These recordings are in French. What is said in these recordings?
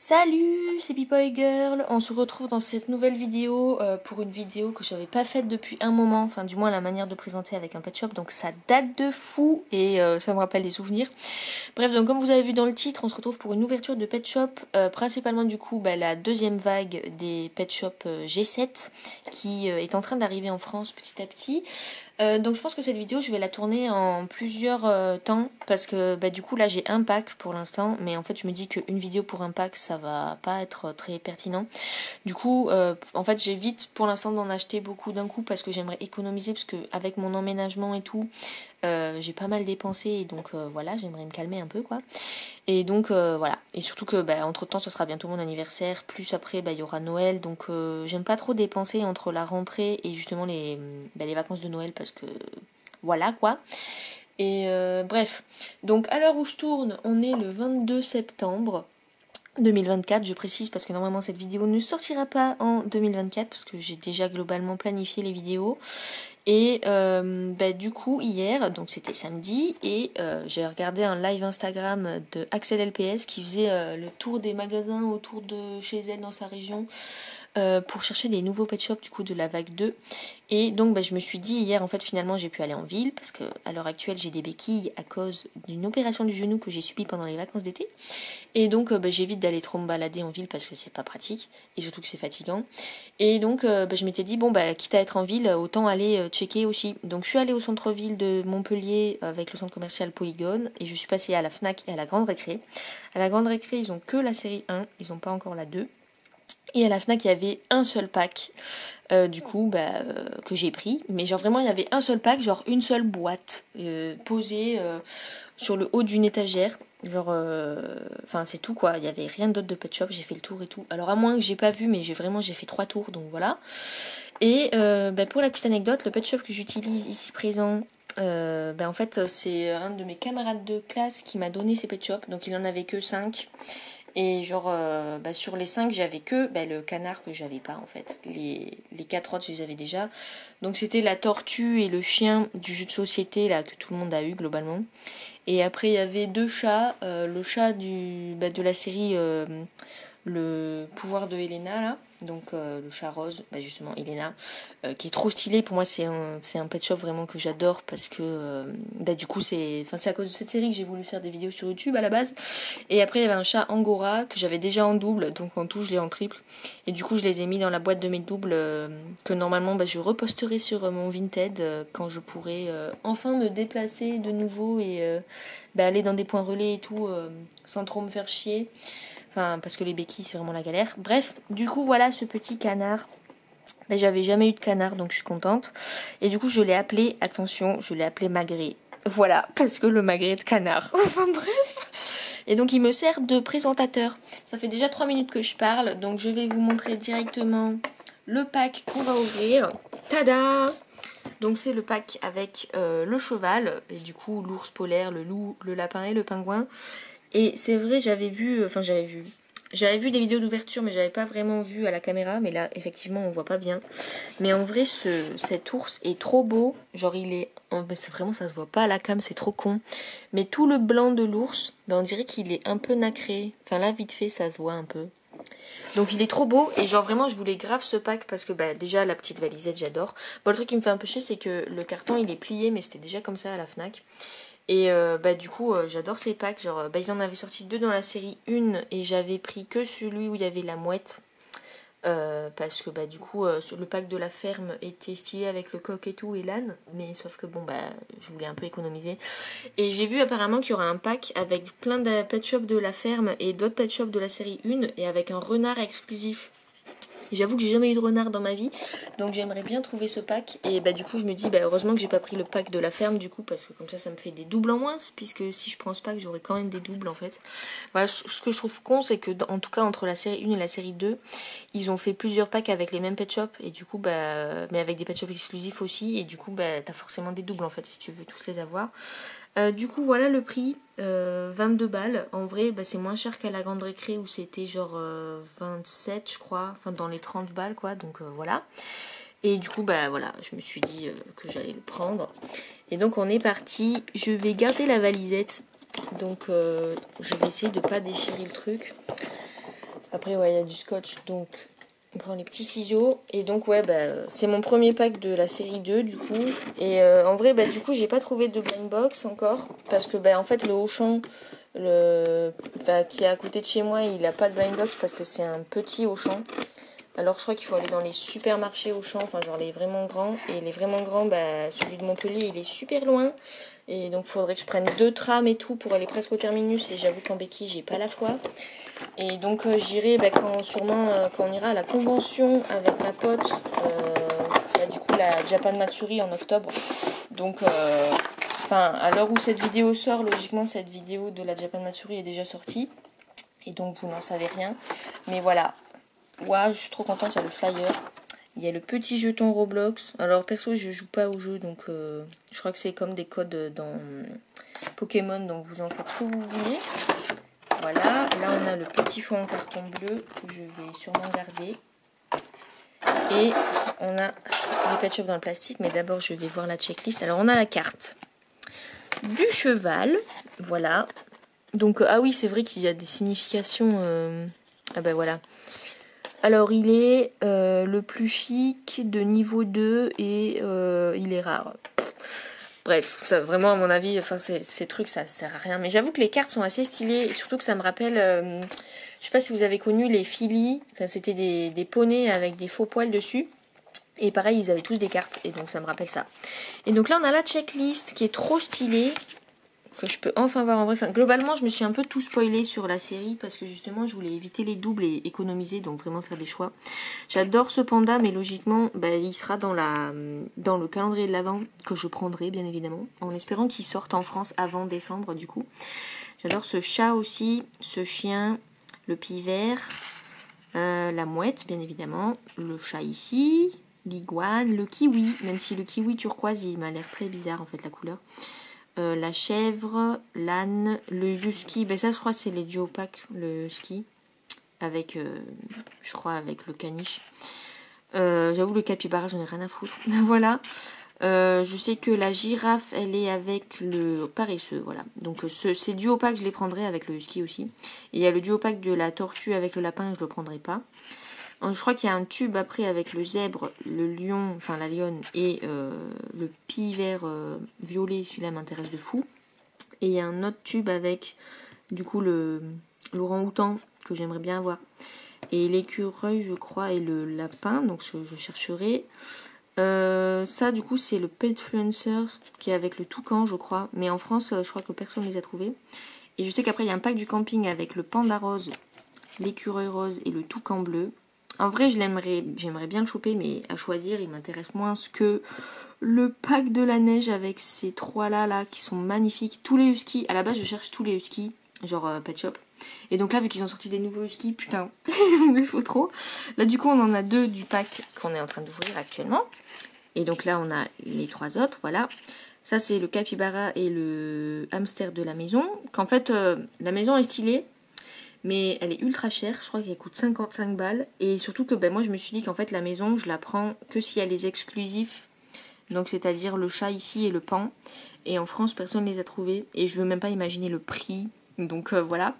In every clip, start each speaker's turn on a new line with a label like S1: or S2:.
S1: Salut, c'est Pipoy Girl. On se retrouve dans cette nouvelle vidéo pour une vidéo que j'avais pas faite depuis un moment, enfin du moins la manière de présenter avec un pet shop, donc ça date de fou et ça me rappelle des souvenirs. Bref, donc comme vous avez vu dans le titre, on se retrouve pour une ouverture de pet shop, principalement du coup la deuxième vague des pet shop G7 qui est en train d'arriver en France petit à petit. Donc je pense que cette vidéo je vais la tourner en plusieurs temps parce que du coup là j'ai un pack pour l'instant, mais en fait je me dis qu'une vidéo pour un pack ça va pas être très pertinent. Du coup en fait j'évite pour l'instant d'en acheter beaucoup d'un coup parce que j'aimerais économiser, parce que avec mon emménagement et tout j'ai pas mal dépensé et donc voilà, j'aimerais me calmer un peu quoi. Et donc voilà, et surtout que entre temps ce sera bientôt mon anniversaire, plus après il y aura Noël, donc j'aime pas trop dépenser entre la rentrée et justement les vacances de Noël parce que voilà quoi. Et bref, donc à l'heure où je tourne, on est le 22 septembre 2024, je précise parce que normalement cette vidéo ne sortira pas en 2024 parce que j'ai déjà globalement planifié les vidéos. Et du coup hier, donc c'était samedi, et j'ai regardé un live Instagram de Axel LPS qui faisait le tour des magasins autour de chez elle dans sa région pour chercher des nouveaux pet shops du coup de la vague 2. Et donc je me suis dit hier, en fait finalement j'ai pu aller en ville parce que à l'heure actuelle j'ai des béquilles à cause d'une opération du genou que j'ai subie pendant les vacances d'été. Et donc j'évite d'aller trop me balader en ville parce que c'est pas pratique et surtout que c'est fatigant. Et donc je m'étais dit quitte à être en ville, autant aller checker aussi. Donc je suis allée au centre-ville de Montpellier avec le centre commercial Polygone et je suis passée à la Fnac et à la Grande Récré. À la Grande Récré ils ont que la série 1, ils ont pas encore la 2. Et à la Fnac il y avait un seul pack que j'ai pris, mais genre vraiment il y avait un seul pack, genre une seule boîte posée sur le haut d'une étagère, genre c'est tout quoi, il y avait rien d'autre de pet shop, j'ai fait le tour et tout, alors à moins que j'ai pas vu, mais j'ai fait 3 tours, donc voilà. Et pour la petite anecdote, le pet shop que j'utilise ici présent, en fait c'est un de mes camarades de classe qui m'a donné ces pet shops, donc il en avait que 5. Et genre sur les 5 j'avais que le canard que j'avais pas en fait. Les 4 autres je les avais déjà. Donc c'était la tortue et le chien du jeu de société là que tout le monde a eu globalement. Et après il y avait 2 chats. Le chat de la série Le pouvoir de Elena là. Donc le chat rose, justement Elena, qui est trop stylé. Pour moi c'est un pet shop vraiment que j'adore parce que du coup c'est à cause de cette série que j'ai voulu faire des vidéos sur YouTube à la base. Et après il y avait un chat Angora que j'avais déjà en double, donc en tout je l'ai en triple. Et du coup je les ai mis dans la boîte de mes doubles que normalement je reposterai sur mon Vinted quand je pourrai enfin me déplacer de nouveau et aller dans des points relais et tout sans trop me faire chier. Enfin, parce que les béquilles, c'est vraiment la galère. Bref, du coup, voilà ce petit canard. J'avais jamais eu de canard, donc je suis contente. Et du coup, je l'ai appelé, attention, je l'ai appelé Magret. Voilà, parce que le magret de canard. Enfin, bref. Et donc, il me sert de présentateur. Ça fait déjà 3 minutes que je parle, donc je vais vous montrer directement le pack qu'on va ouvrir. Tada! Donc, c'est le pack avec le cheval, et du coup, l'ours polaire, le loup, le lapin et le pingouin. Et c'est vrai, j'avais vu des vidéos d'ouverture, mais j'avais pas vraiment vu à la caméra. Mais là, effectivement, on voit pas bien. Mais en vrai, cet ours est trop beau. Genre, c'est vraiment, ça se voit pas à la cam, c'est trop con. Mais tout le blanc de l'ours, on dirait qu'il est un peu nacré. Enfin, là, vite fait, ça se voit un peu. Donc il est trop beau et genre vraiment je voulais grave ce pack parce que déjà la petite valisette j'adore. Bon, le truc qui me fait un peu chier c'est que le carton il est plié, mais c'était déjà comme ça à la Fnac. Et du coup j'adore ces packs, genre ils en avaient sorti 2 dans la série 1 et j'avais pris que celui où il y avait la mouette. Parce que du coup le pack de la ferme était stylé avec le coq et tout et l'âne, mais sauf que je voulais un peu économiser. Et j'ai vu apparemment qu'il y aura un pack avec plein de pet shops de la ferme et d'autres pet shops de la série 1 et avec un renard exclusif. Et j'avoue que j'ai jamais eu de renard dans ma vie, donc j'aimerais bien trouver ce pack. Et du coup je me dis heureusement que j'ai pas pris le pack de la ferme du coup, parce que comme ça me fait des doubles en moins, puisque si je prends ce pack j'aurai quand même des doubles en fait. Voilà, ce que je trouve con c'est que en tout cas entre la série 1 et la série 2 ils ont fait plusieurs packs avec les mêmes pet shops et du coup mais avec des pet shops exclusifs aussi, et du coup t'as forcément des doubles en fait si tu veux tous les avoir. Du coup voilà le prix, 22 balles. En vrai c'est moins cher qu'à la Grande Récré où c'était genre 27 je crois, enfin dans les 30 balles quoi, donc voilà. Et du coup voilà, je me suis dit que j'allais le prendre. Et donc on est parti, je vais garder la valisette, donc je vais essayer de pas déchirer le truc. Après ouais il y a du scotch, donc on prend les petits ciseaux. Et donc ouais c'est mon premier pack de la série 2 du coup. Et en vrai du coup j'ai pas trouvé de blind box encore. Parce que en fait le Auchan qui est à côté de chez moi, il a pas de blind box parce que c'est un petit Auchan. Alors je crois qu'il faut aller dans les supermarchés Auchan, enfin genre les vraiment grands. Et les vraiment grands, celui de Montpellier il est super loin. Et donc il faudrait que je prenne 2 trams et tout pour aller presque au terminus. Et j'avoue qu'en béquille j'ai pas la foi. Et donc j'irai quand on ira à la convention avec ma pote. Du coup la Japan Matsuri en octobre. Donc à l'heure où cette vidéo sort, logiquement cette vidéo de la Japan Matsuri est déjà sortie. Et donc vous n'en savez rien. Mais voilà. Ouais, je suis trop contente, il y a le flyer. Il y a le petit jeton Roblox. Alors perso je joue pas au jeu, donc je crois que c'est comme des codes dans Pokémon, donc vous en faites ce que vous voulez. Voilà, là on a le petit fond en carton bleu que je vais sûrement garder. Et on a les pet shops dans le plastique, mais d'abord je vais voir la checklist. Alors on a la carte du cheval, voilà. Donc ah oui c'est vrai qu'il y a des significations. Ah voilà. Alors il est le plus chic de niveau 2 et il est rare. Bref, ça vraiment à mon avis, ces trucs ça sert à rien. Mais j'avoue que les cartes sont assez stylées et surtout que ça me rappelle, je sais pas si vous avez connu les Philly, c'était des poneys avec des faux poils dessus. Et pareil, ils avaient tous des cartes et donc ça me rappelle ça. Et donc là on a la checklist qui est trop stylée. Que je peux enfin voir en vrai. Globalement, je me suis un peu tout spoilé sur la série parce que justement, je voulais éviter les doubles et économiser, donc vraiment faire des choix. J'adore ce panda, mais logiquement, il sera dans le calendrier de l'Avent que je prendrai, bien évidemment, en espérant qu'il sorte en France avant décembre, du coup. J'adore ce chat aussi, ce chien, le pivert, la mouette, bien évidemment, le chat ici, l'iguane, le kiwi, même si le kiwi turquoise, il m'a l'air très bizarre, en fait, la couleur. La chèvre, l'âne, le husky, ça je crois c'est les duopacks, le husky, avec, je crois avec le caniche. J'avoue le capybara j'en ai rien à foutre, voilà. Je sais que la girafe elle est avec le paresseux, voilà. Donc ces duopacks je les prendrai avec le husky aussi. Et il y a le duopack de la tortue avec le lapin, je le prendrai pas. Je crois qu'il y a un tube après avec le zèbre, le lion, enfin la lionne et le pivert violet, celui-là m'intéresse de fou. Et il y a un autre tube avec du coup l'orang-outan que j'aimerais bien avoir. Et l'écureuil je crois et le lapin, donc je chercherai. Ça du coup c'est le Petfluencer qui est avec le toucan je crois. Mais en France je crois que personne ne les a trouvés. Et je sais qu'après il y a un pack du camping avec le panda rose, l'écureuil rose et le toucan bleu. En vrai, j'aimerais bien le choper, mais à choisir, il m'intéresse moins que le pack de la neige avec ces trois-là qui sont magnifiques. Tous les huskies, à la base, je cherche tous les huskies, genre Pet Shop. Et donc là, vu qu'ils ont sorti des nouveaux huskies, putain, il me faut trop. Là, du coup, on en a 2 du pack qu'on est en train d'ouvrir actuellement. Et donc là, on a les 3 autres, voilà. Ça, c'est le capybara et le hamster de la maison. Qu'en fait, la maison est stylée. Mais elle est ultra chère, je crois qu'elle coûte 55 balles. Et surtout que moi je me suis dit qu'en fait la maison je la prends que s'il y a les exclusifs. Donc c'est-à-dire le chat ici et le pan. Et en France personne ne les a trouvés. Et je veux même pas imaginer le prix. Donc voilà.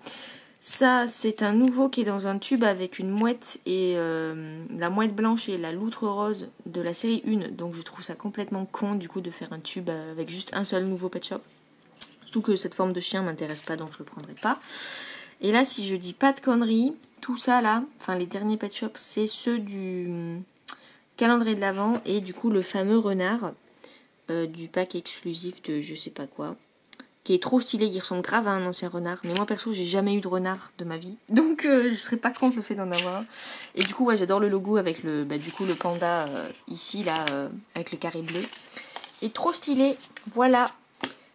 S1: Ça c'est un nouveau qui est dans un tube avec une mouette et la mouette blanche et la loutre rose de la série 1. Donc je trouve ça complètement con du coup de faire un tube avec juste un seul nouveau Pet Shop. Surtout que cette forme de chien m'intéresse pas donc je le prendrai pas. Et là, si je dis pas de conneries, tout ça là, enfin les derniers Pet Shop, c'est ceux du calendrier de l'Avent et du coup le fameux renard du pack exclusif de je sais pas quoi, qui est trop stylé, qui ressemble grave à un ancien renard. Mais moi perso, j'ai jamais eu de renard de ma vie, donc je serais pas contre le fait d'en avoir un. Et du coup, ouais, j'adore le logo avec le panda ici là, avec le carré bleu. Et trop stylé, voilà.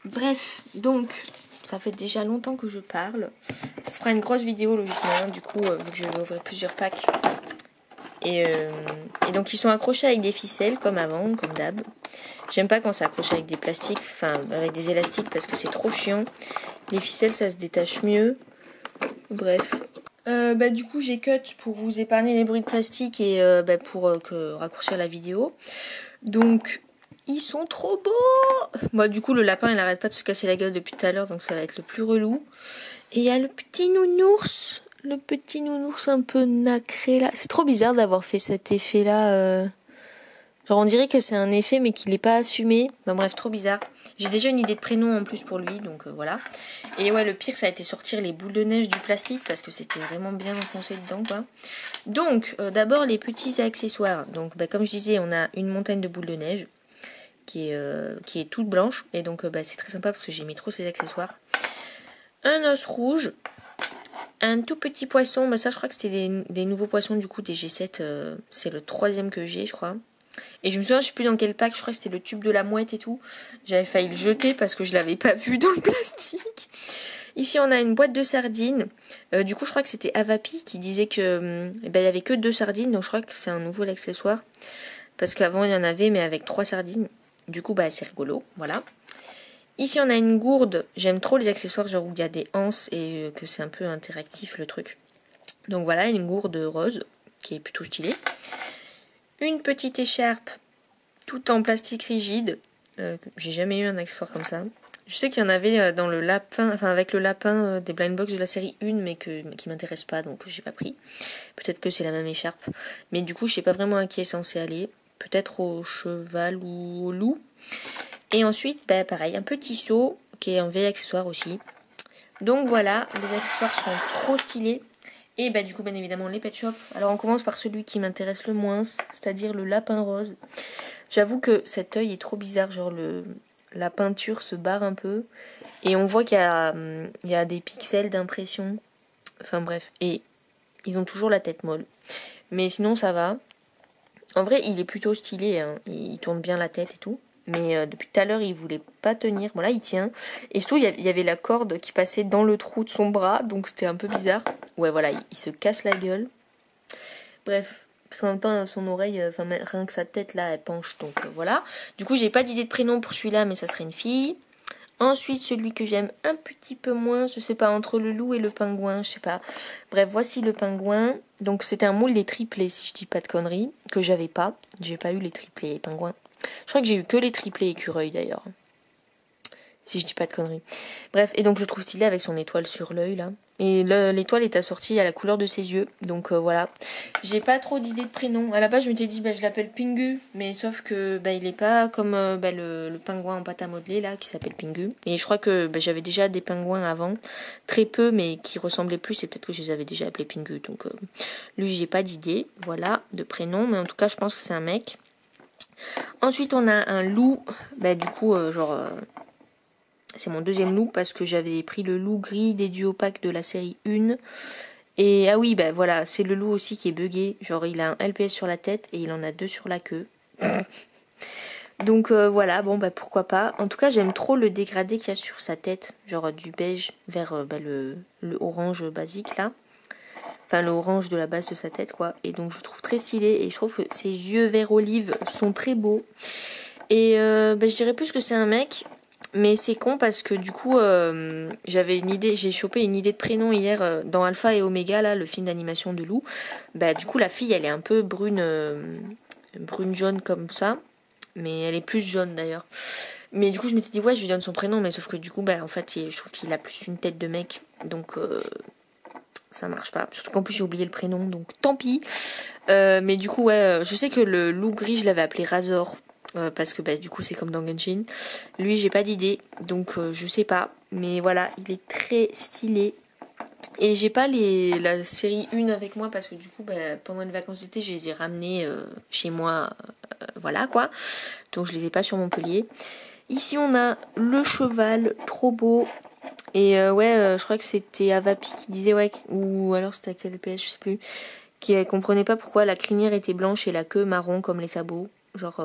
S1: Bref, donc ça fait déjà longtemps que je parle. Ça fera une grosse vidéo logiquement, du coup, vu que je vais ouvrir plusieurs packs. Et donc ils sont accrochés avec des ficelles comme avant, comme d'hab. J'aime pas quand c'est accroché avec des plastiques, enfin avec des élastiques parce que c'est trop chiant. Les ficelles ça se détache mieux. Bref. Du coup j'ai cut pour vous épargner les bruits de plastique et pour raccourcir la vidéo. Donc ils sont trop beaux. Du coup le lapin il arrête pas de se casser la gueule depuis tout à l'heure donc ça va être le plus relou. Et il y a le petit nounours le petit nounours un peu nacré là. C'est trop bizarre d'avoir fait cet effet là. Genre on dirait que c'est un effet mais qu'il n'est pas assumé. Bah bref, trop bizarre. J'ai déjà une idée de prénom en plus pour lui, donc voilà. Et ouais, le pire ça a été sortir les boules de neige du plastique parce que c'était vraiment bien enfoncé dedans quoi. Donc d'abord les petits accessoires. Donc bah, comme je disais, on a une montagne de boules de neige qui est toute blanche. Et donc bah, c'est très sympa parce que j'ai mis trop ces accessoires. Un os rouge. Un tout petit poisson, bah ça je crois que c'était des nouveaux poissons du coup des G7, c'est le 3e que j'ai je crois. Et je me souviens, je sais plus dans quel pack, je crois que c'était le tube de la mouette et tout. J'avais failli le jeter parce que je l'avais pas vu dans le plastique. Ici on a une boîte de sardines. Du coup je crois que c'était Avapi qui disait que il y avait que 2 sardines, donc je crois que c'est un nouveau accessoire. Parce qu'avant il y en avait mais avec 3 sardines. Du coup bah c'est rigolo, voilà. Ici on a une gourde, j'aime trop les accessoires genre où il y a des anses et que c'est un peu interactif le truc. Donc voilà, une gourde rose qui est plutôt stylée. Une petite écharpe tout en plastique rigide. J'ai jamais eu un accessoire comme ça. Je sais qu'il y en avait dans le lapin, enfin avec le lapin des blind box de la série 1 mais qui m'intéresse pas donc j'ai pas pris. Peut-être que c'est la même écharpe. Mais du coup je sais pas vraiment à qui est censé aller. Peut-être au cheval ou au loup. Et ensuite, bah, pareil, un petit seau qui est un vieil accessoire aussi. Donc voilà, les accessoires sont trop stylés. Et bah du coup, bien évidemment, les pet shops. Alors on commence par celui qui m'intéresse le moins, c'est-à-dire le lapin rose. J'avoue que cet œil est trop bizarre, genre la peinture se barre un peu. Et on voit qu'il y a des pixels d'impression. Enfin bref, et ils ont toujours la tête molle. Mais sinon ça va. En vrai, il est plutôt stylé, hein. Il tourne bien la tête et tout. Mais depuis tout à l'heure, il voulait pas tenir. Bon, là, il tient. Et surtout, il y avait la corde qui passait dans le trou de son bras. Donc, c'était un peu bizarre. Ouais, voilà, il se casse la gueule. Bref, parce qu'en même temps, son oreille, enfin, rien que sa tête, là, elle penche. Donc, voilà. Du coup, j'ai pas d'idée de prénom pour celui-là, mais ça serait une fille. Ensuite, celui que j'aime un petit peu moins, je sais pas, entre le loup et le pingouin, je sais pas. Bref, voici le pingouin. Donc, c'était un moule des triplés, si je dis pas de conneries, que j'avais pas. J'ai pas eu les triplés pingouins. Je crois que j'ai eu que les triplés écureuils d'ailleurs. Si je dis pas de conneries. Bref, et donc je trouve stylé avec son étoile sur l'œil là. Et l'étoile est assortie à la couleur de ses yeux. Donc voilà. J'ai pas trop d'idées de prénom. À la base, je m'étais dit, je l'appelle Pingu. Mais sauf que il est pas comme le pingouin en pâte à modeler là, qui s'appelle Pingu. Et je crois que j'avais déjà des pingouins avant. Très peu, mais qui ressemblaient plus. Et peut-être que je les avais déjà appelés Pingu. Donc lui, j'ai pas d'idée. Voilà, de prénom. Mais en tout cas, je pense que c'est un mec. Ensuite, on a un loup. Du coup, c'est mon 2e loup parce que j'avais pris le loup gris des duo pack de la série 1. Et ah oui, voilà, c'est le loup aussi qui est buggé. Genre, il a un LPS sur la tête et il en a 2 sur la queue. Donc voilà, bon, pourquoi pas. En tout cas, j'aime trop le dégradé qu'il y a sur sa tête. Genre du beige vers le orange basique là. Enfin, le orange de la base de sa tête, quoi. Et donc, je trouve très stylé. Et je trouve que ses yeux vert olive sont très beaux. Et je dirais plus que c'est un mec. Mais c'est con parce que du coup, j'avais une idée. J'ai chopé une idée de prénom hier dans Alpha et Omega, là, le film d'animation de Lou. Du coup, la fille, elle est un peu brune jaune comme ça. Mais elle est plus jaune d'ailleurs. Mais du coup, je m'étais dit, ouais, je lui donne son prénom. Mais sauf que du coup, en fait, je trouve qu'il a plus une tête de mec. Donc... ça marche pas. Surtout qu'en plus j'ai oublié le prénom, donc tant pis. Mais du coup, ouais, je sais que le loup gris, je l'avais appelé Razor. Parce que du coup c'est comme dans Genshin. Lui, j'ai pas d'idée, donc je sais pas. Mais voilà, il est très stylé. Et j'ai pas la série 1 avec moi parce que du coup, pendant les vacances d'été, je les ai ramenés chez moi. Voilà quoi. Donc je les ai pas sur Montpellier. Ici, on a le cheval, trop beau. Et je crois que c'était Avapi qui disait, ou alors c'était Axel LPS, je sais plus, qui comprenait pas pourquoi la crinière était blanche et la queue marron comme les sabots. Genre,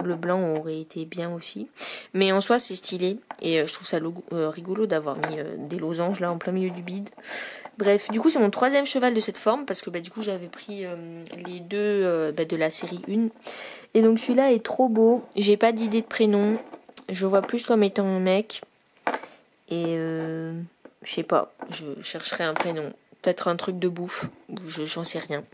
S1: le blanc aurait été bien aussi. Mais en soi, c'est stylé. Et je trouve ça rigolo d'avoir mis des losanges là en plein milieu du bide. Bref, du coup, c'est mon 3e cheval de cette forme parce que du coup, j'avais pris les 2 de la série 1. Et donc, celui-là est trop beau. J'ai pas d'idée de prénom. Je vois plus comme étant un mec. Et je sais pas, je chercherai un prénom. Peut-être un truc de bouffe, j'en sais rien.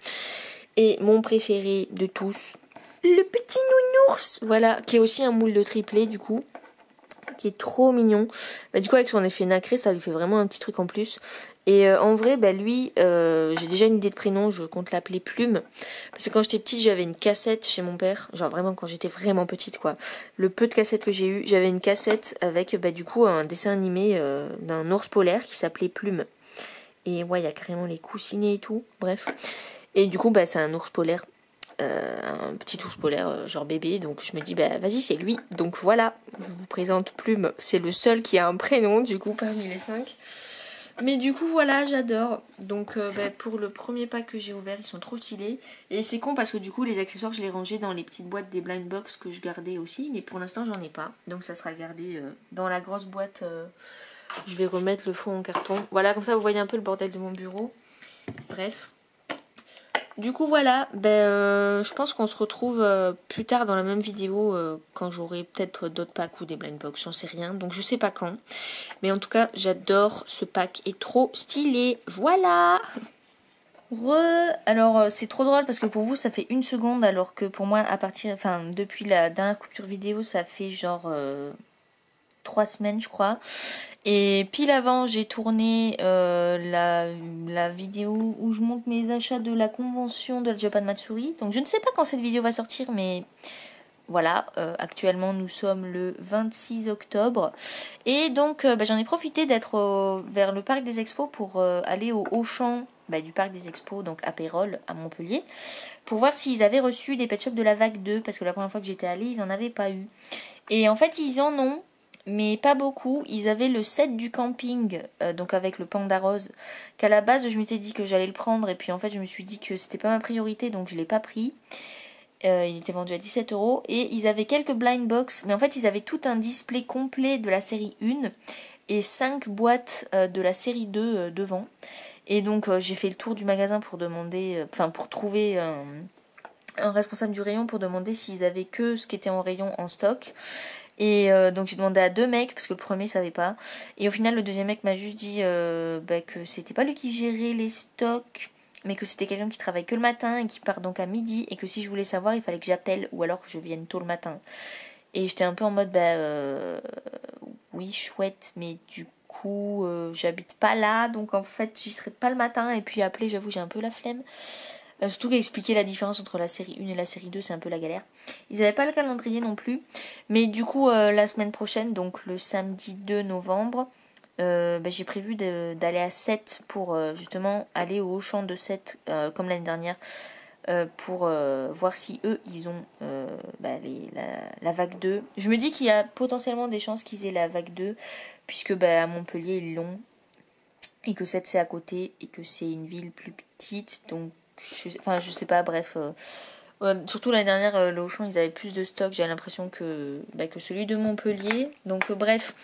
S1: Et mon préféré de tous, le petit nounours. Voilà, qui est aussi un moule de triplé du coup. qui est trop mignon. Bah, du coup avec son effet nacré ça lui fait vraiment un petit truc en plus. Et en vrai bah lui j'ai déjà une idée de prénom, je compte l'appeler Plume. Parce que quand j'étais petite j'avais une cassette chez mon père, genre vraiment quand j'étais vraiment petite quoi. Le peu de cassettes que j'ai eu, j'avais une cassette avec bah du coup un dessin animé d'un ours polaire qui s'appelait Plume. Et ouais il y a carrément les coussinets et tout, bref. Et du coup bah c'est un ours polaire. Un petit ours polaire genre bébé, donc je me dis bah vas-y c'est lui, donc voilà, je vous présente Plume, c'est le seul qui a un prénom du coup parmi les 5, mais du coup voilà j'adore, donc bah, pour le premier pack que j'ai ouvert ils sont trop stylés, et c'est con parce que du coup les accessoires je les rangeais dans les petites boîtes des blind box que je gardais aussi, mais pour l'instant j'en ai pas, donc ça sera gardé dans la grosse boîte, je vais remettre le fond en carton, voilà comme ça vous voyez un peu le bordel de mon bureau, bref. Du coup voilà, je pense qu'on se retrouve plus tard dans la même vidéo quand j'aurai peut-être d'autres packs ou des blind box, j'en sais rien, donc je sais pas quand. Mais en tout cas j'adore ce pack, est trop stylé, voilà. Alors c'est trop drôle parce que pour vous ça fait 1 seconde alors que pour moi depuis la dernière coupure vidéo ça fait genre 3 semaines je crois. Et pile avant j'ai tourné la vidéo où je montre mes achats de la convention de la Japan Matsuri. Donc je ne sais pas quand cette vidéo va sortir mais voilà, actuellement nous sommes le 26 octobre. Et donc j'en ai profité d'être vers le parc des expos pour aller au Auchan du parc des expos, donc à Pérols, à Montpellier, pour voir s'ils avaient reçu des pet shops de la vague 2 parce que la première fois que j'étais allée ils en avaient pas eu. Et en fait ils en ont, mais pas beaucoup. Ils avaient le set du camping, donc avec le panda rose, qu'à la base je m'étais dit que j'allais le prendre, et puis en fait je me suis dit que c'était pas ma priorité, donc je l'ai pas pris. Il était vendu à 17 €, et ils avaient quelques blind box, mais en fait ils avaient tout un display complet de la série 1 et 5 boîtes de la série 2 devant. Et donc j'ai fait le tour du magasin pour demander, pour trouver un responsable du rayon pour demander s'ils avaient que ce qui était en rayon en stock. Et donc j'ai demandé à 2 mecs parce que le premier savait pas, et au final le deuxième mec m'a juste dit que c'était pas lui qui gérait les stocks, mais que c'était quelqu'un qui travaille que le matin et qui part donc à midi, et que si je voulais savoir il fallait que j'appelle ou alors que je vienne tôt le matin. Et j'étais un peu en mode oui chouette, mais du coup j'habite pas là, donc en fait j'y serai pas le matin, et puis appeler j'avoue j'ai un peu la flemme. Surtout qu'expliquer la différence entre la série 1 et la série 2 c'est un peu la galère. Ils n'avaient pas le calendrier non plus. Mais du coup la semaine prochaine, donc le samedi 2 novembre, j'ai prévu d'aller à 7 pour justement aller au Auchan de 7 comme l'année dernière, pour voir si eux ils ont la vague 2. Je me dis qu'il y a potentiellement des chances qu'ils aient la vague 2 puisque à Montpellier ils l'ont, et que 7 c'est à côté et que c'est une ville plus petite, donc je sais pas, bref. Surtout l'année dernière, le Auchan, ils avaient plus de stock, j'ai l'impression que celui de Montpellier. Donc bref,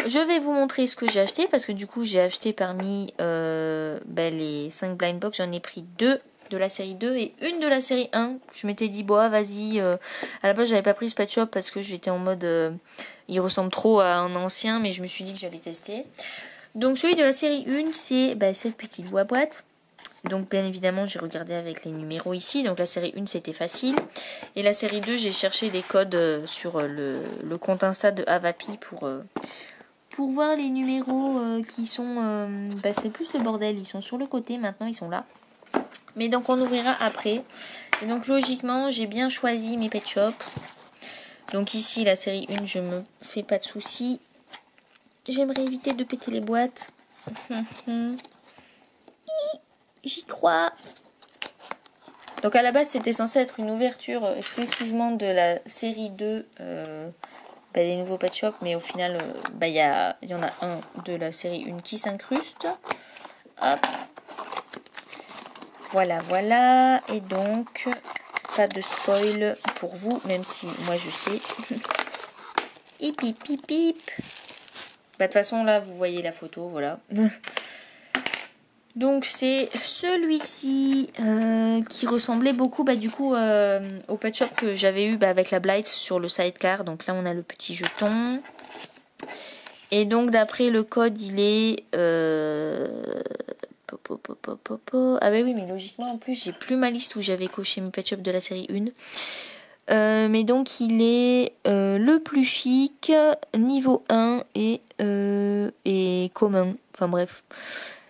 S1: je vais vous montrer ce que j'ai acheté, parce que du coup j'ai acheté parmi les 5 blind box, j'en ai pris 2 de la série 2 et une de la série 1. Je m'étais dit vas-y, à la base j'avais pas pris ce pet shop parce que j'étais en mode il ressemble trop à un ancien, mais je me suis dit que j'allais tester. Donc celui de la série 1 c'est cette petite boîte. Donc bien évidemment j'ai regardé avec les numéros ici. Donc la série 1 c'était facile. Et la série 2 j'ai cherché des codes sur le compte Insta de Avapi pour voir les numéros qui sont... c'est plus le bordel, ils sont sur le côté maintenant, ils sont là. Mais donc on ouvrira après. Et donc logiquement j'ai bien choisi mes pet shops. Donc ici la série 1 je me fais pas de soucis. J'aimerais éviter de péter les boîtes. J'y crois. Donc à la base c'était censé être une ouverture exclusivement de la série 2 des nouveaux pet shops, mais au final il y en a un de la série 1 qui s'incruste. Hop. Voilà. Et donc pas de spoil pour vous, même si moi je sais. Hip hip hip hip. De toute façon là vous voyez la photo, voilà. Donc c'est celui-ci qui ressemblait beaucoup au pet shop que j'avais eu avec la Blight sur le sidecar. Donc là on a le petit jeton. Et donc d'après le code il est... Ah oui mais logiquement en plus j'ai plus ma liste où j'avais coché mes pet shop de la série 1. Mais donc il est le plus chic, niveau 1 et commun. Enfin bref,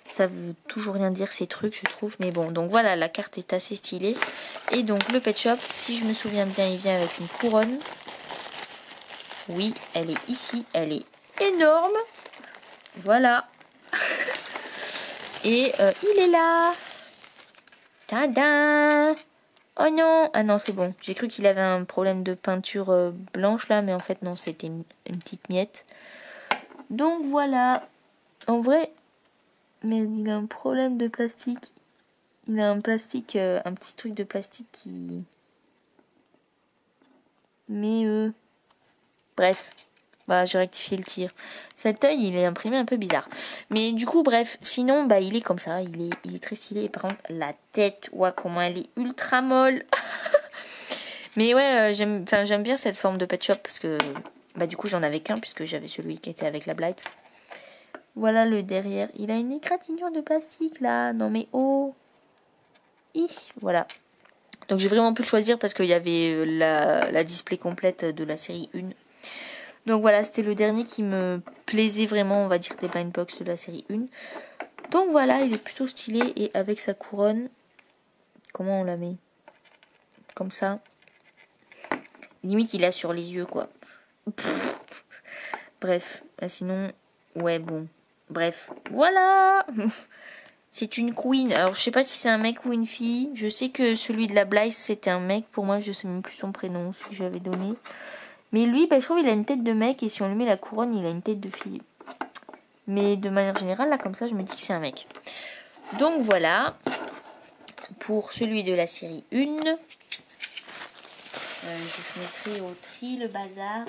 S1: ça veut toujours rien dire ces trucs je trouve. Mais bon, donc voilà, la carte est assez stylée. Et donc le Pet Shop, si je me souviens bien, il vient avec une couronne. Oui, elle est ici, elle est énorme. Voilà. Et il est là. Tada! Oh non! Ah non, c'est bon. J'ai cru qu'il avait un problème de peinture blanche là, mais en fait non, c'était une petite miette. Donc voilà. En vrai, mais il a un problème de plastique. Il a un plastique, un petit truc de plastique qui... Mais bref. Bah, j'ai rectifié le tir. Cet œil, il est imprimé un peu bizarre. Mais du coup, bref, sinon, bah, il est comme ça. Il est très stylé. Et par contre, la tête, ouah, comment elle est ultra molle. Mais ouais, j'aime bien cette forme de Pet Shop parce que, bah, du coup, j'en avais qu'un puisque j'avais celui qui était avec la Blight. Voilà le derrière. Il a une égratignure de plastique là. Non mais oh. Voilà. Donc j'ai vraiment pu le choisir parce qu'il y avait la display complète de la série 1. Donc voilà, c'était le dernier qui me plaisait vraiment, on va dire, des blind box de la série 1. Donc voilà, il est plutôt stylé et avec sa couronne, comment on la met? Comme ça. Limite, il a sur les yeux, quoi. Bref, bah sinon, ouais, bon. Bref, voilà. C'est une queen. Alors, je sais pas si c'est un mec ou une fille. Je sais que celui de la Blythe, c'était un mec. Pour moi, je sais même plus son prénom, celui que j'avais donné. Mais lui, bah, je trouve qu'il a une tête de mec. Et si on lui met la couronne, il a une tête de fille. Mais de manière générale, là, comme ça, je me dis que c'est un mec. Donc, voilà. Pour celui de la série 1. Je mettrai au tri le bazar.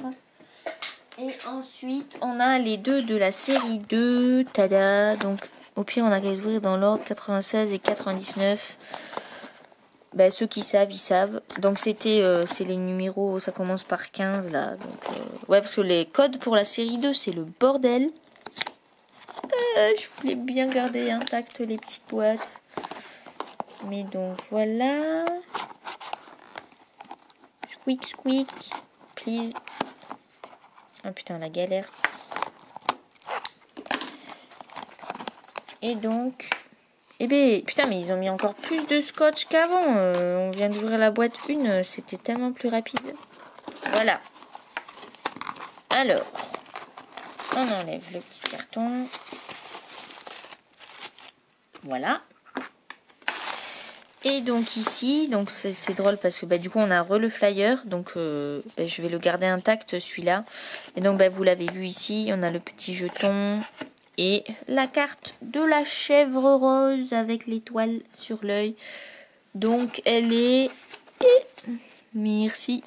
S1: Et ensuite, on a les deux de la série 2. Tada. Donc, au pire, on a qu'à les ouvrir dans l'ordre 96 et 99. Bah, ceux qui savent, ils savent. Donc, c'est les numéros, ça commence par 15, là. Donc, ouais, parce que les codes pour la série 2, c'est le bordel. Je voulais bien garder intactes les petites boîtes. Mais donc, voilà. Squeak, squeak. Please. Oh putain, la galère. Et donc... Eh ben, putain, mais ils ont mis encore plus de scotch qu'avant. On vient d'ouvrir la boîte 1, c'était tellement plus rapide. Voilà. Alors, on enlève le petit carton. Voilà. Et donc ici, donc c'est drôle parce que bah, du coup on a le flyer, donc bah, je vais le garder intact celui-là. Et donc bah, vous l'avez vu ici, on a le petit jeton et la carte de la chèvre rose avec l'étoile sur l'œil. Donc elle est... Merci.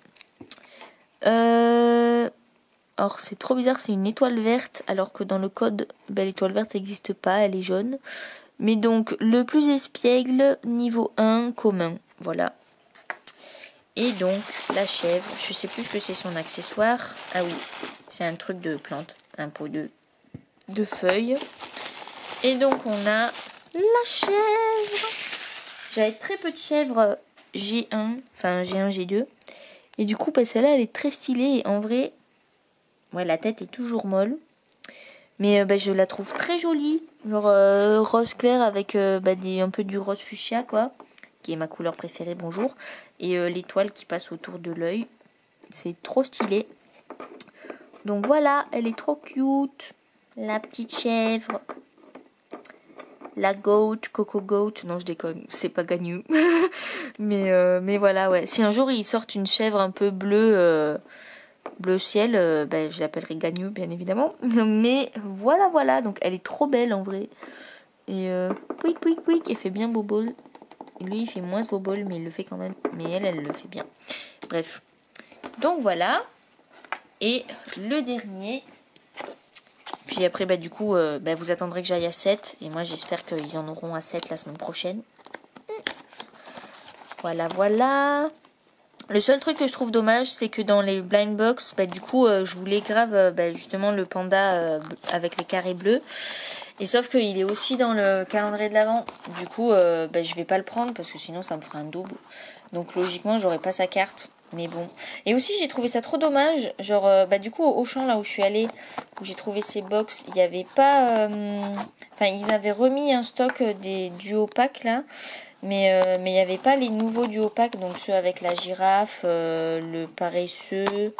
S1: Alors c'est trop bizarre, c'est une étoile verte alors que dans le code, bah, l'étoile verte n'existe pas, elle est jaune. Mais donc, le plus espiègle, niveau 1, commun. Voilà. Et donc, la chèvre. Je sais plus ce que c'est son accessoire. Ah oui, c'est un truc de plante. Un pot de feuilles. Et donc, on a la chèvre. J'avais très peu de chèvres G1. Enfin, G1, G2. Et du coup, bah, celle-là, elle est très stylée. Et en vrai, ouais, la tête est toujours molle. Mais bah, je la trouve très jolie. Genre rose clair avec bah, un peu du rose fuchsia, quoi. Qui est ma couleur préférée, bonjour. Et l'étoile qui passe autour de l'œil. C'est trop stylé. Donc voilà, elle est trop cute. La petite chèvre. La goat, Coco Goat. Non, je déconne, c'est pas Gagnou. mais voilà, ouais. Si un jour ils sortent une chèvre un peu bleue... bleu ciel, ben, je l'appellerai Gagnou bien évidemment. Mais voilà, donc elle est trop belle en vrai. Et pouic, elle fait bien bobole. Lui il fait moins ce bobole mais il le fait quand même. Mais elle le fait bien. Bref. Donc voilà. Et le dernier. Puis après bah du coup bah, vous attendrez que j'aille à 7. Et moi j'espère qu'ils en auront à 7 la semaine prochaine. Voilà. Le seul truc que je trouve dommage, c'est que dans les blind box, bah, du coup, je voulais grave bah, justement le panda avec les carrés bleus. Et sauf qu'il est aussi dans le calendrier de l'Avent. Du coup, bah, je vais pas le prendre parce que sinon ça me ferait un double. Donc logiquement, j'aurai pas sa carte. Mais bon. Et aussi, j'ai trouvé ça trop dommage. Genre, du coup, au Auchan, là où je suis allée, où j'ai trouvé ces box, il n'y avait pas... Enfin, ils avaient remis un stock des duo packs, là. Mais il n'y avait pas les nouveaux duo packs. Donc, ceux avec la girafe, le paresseux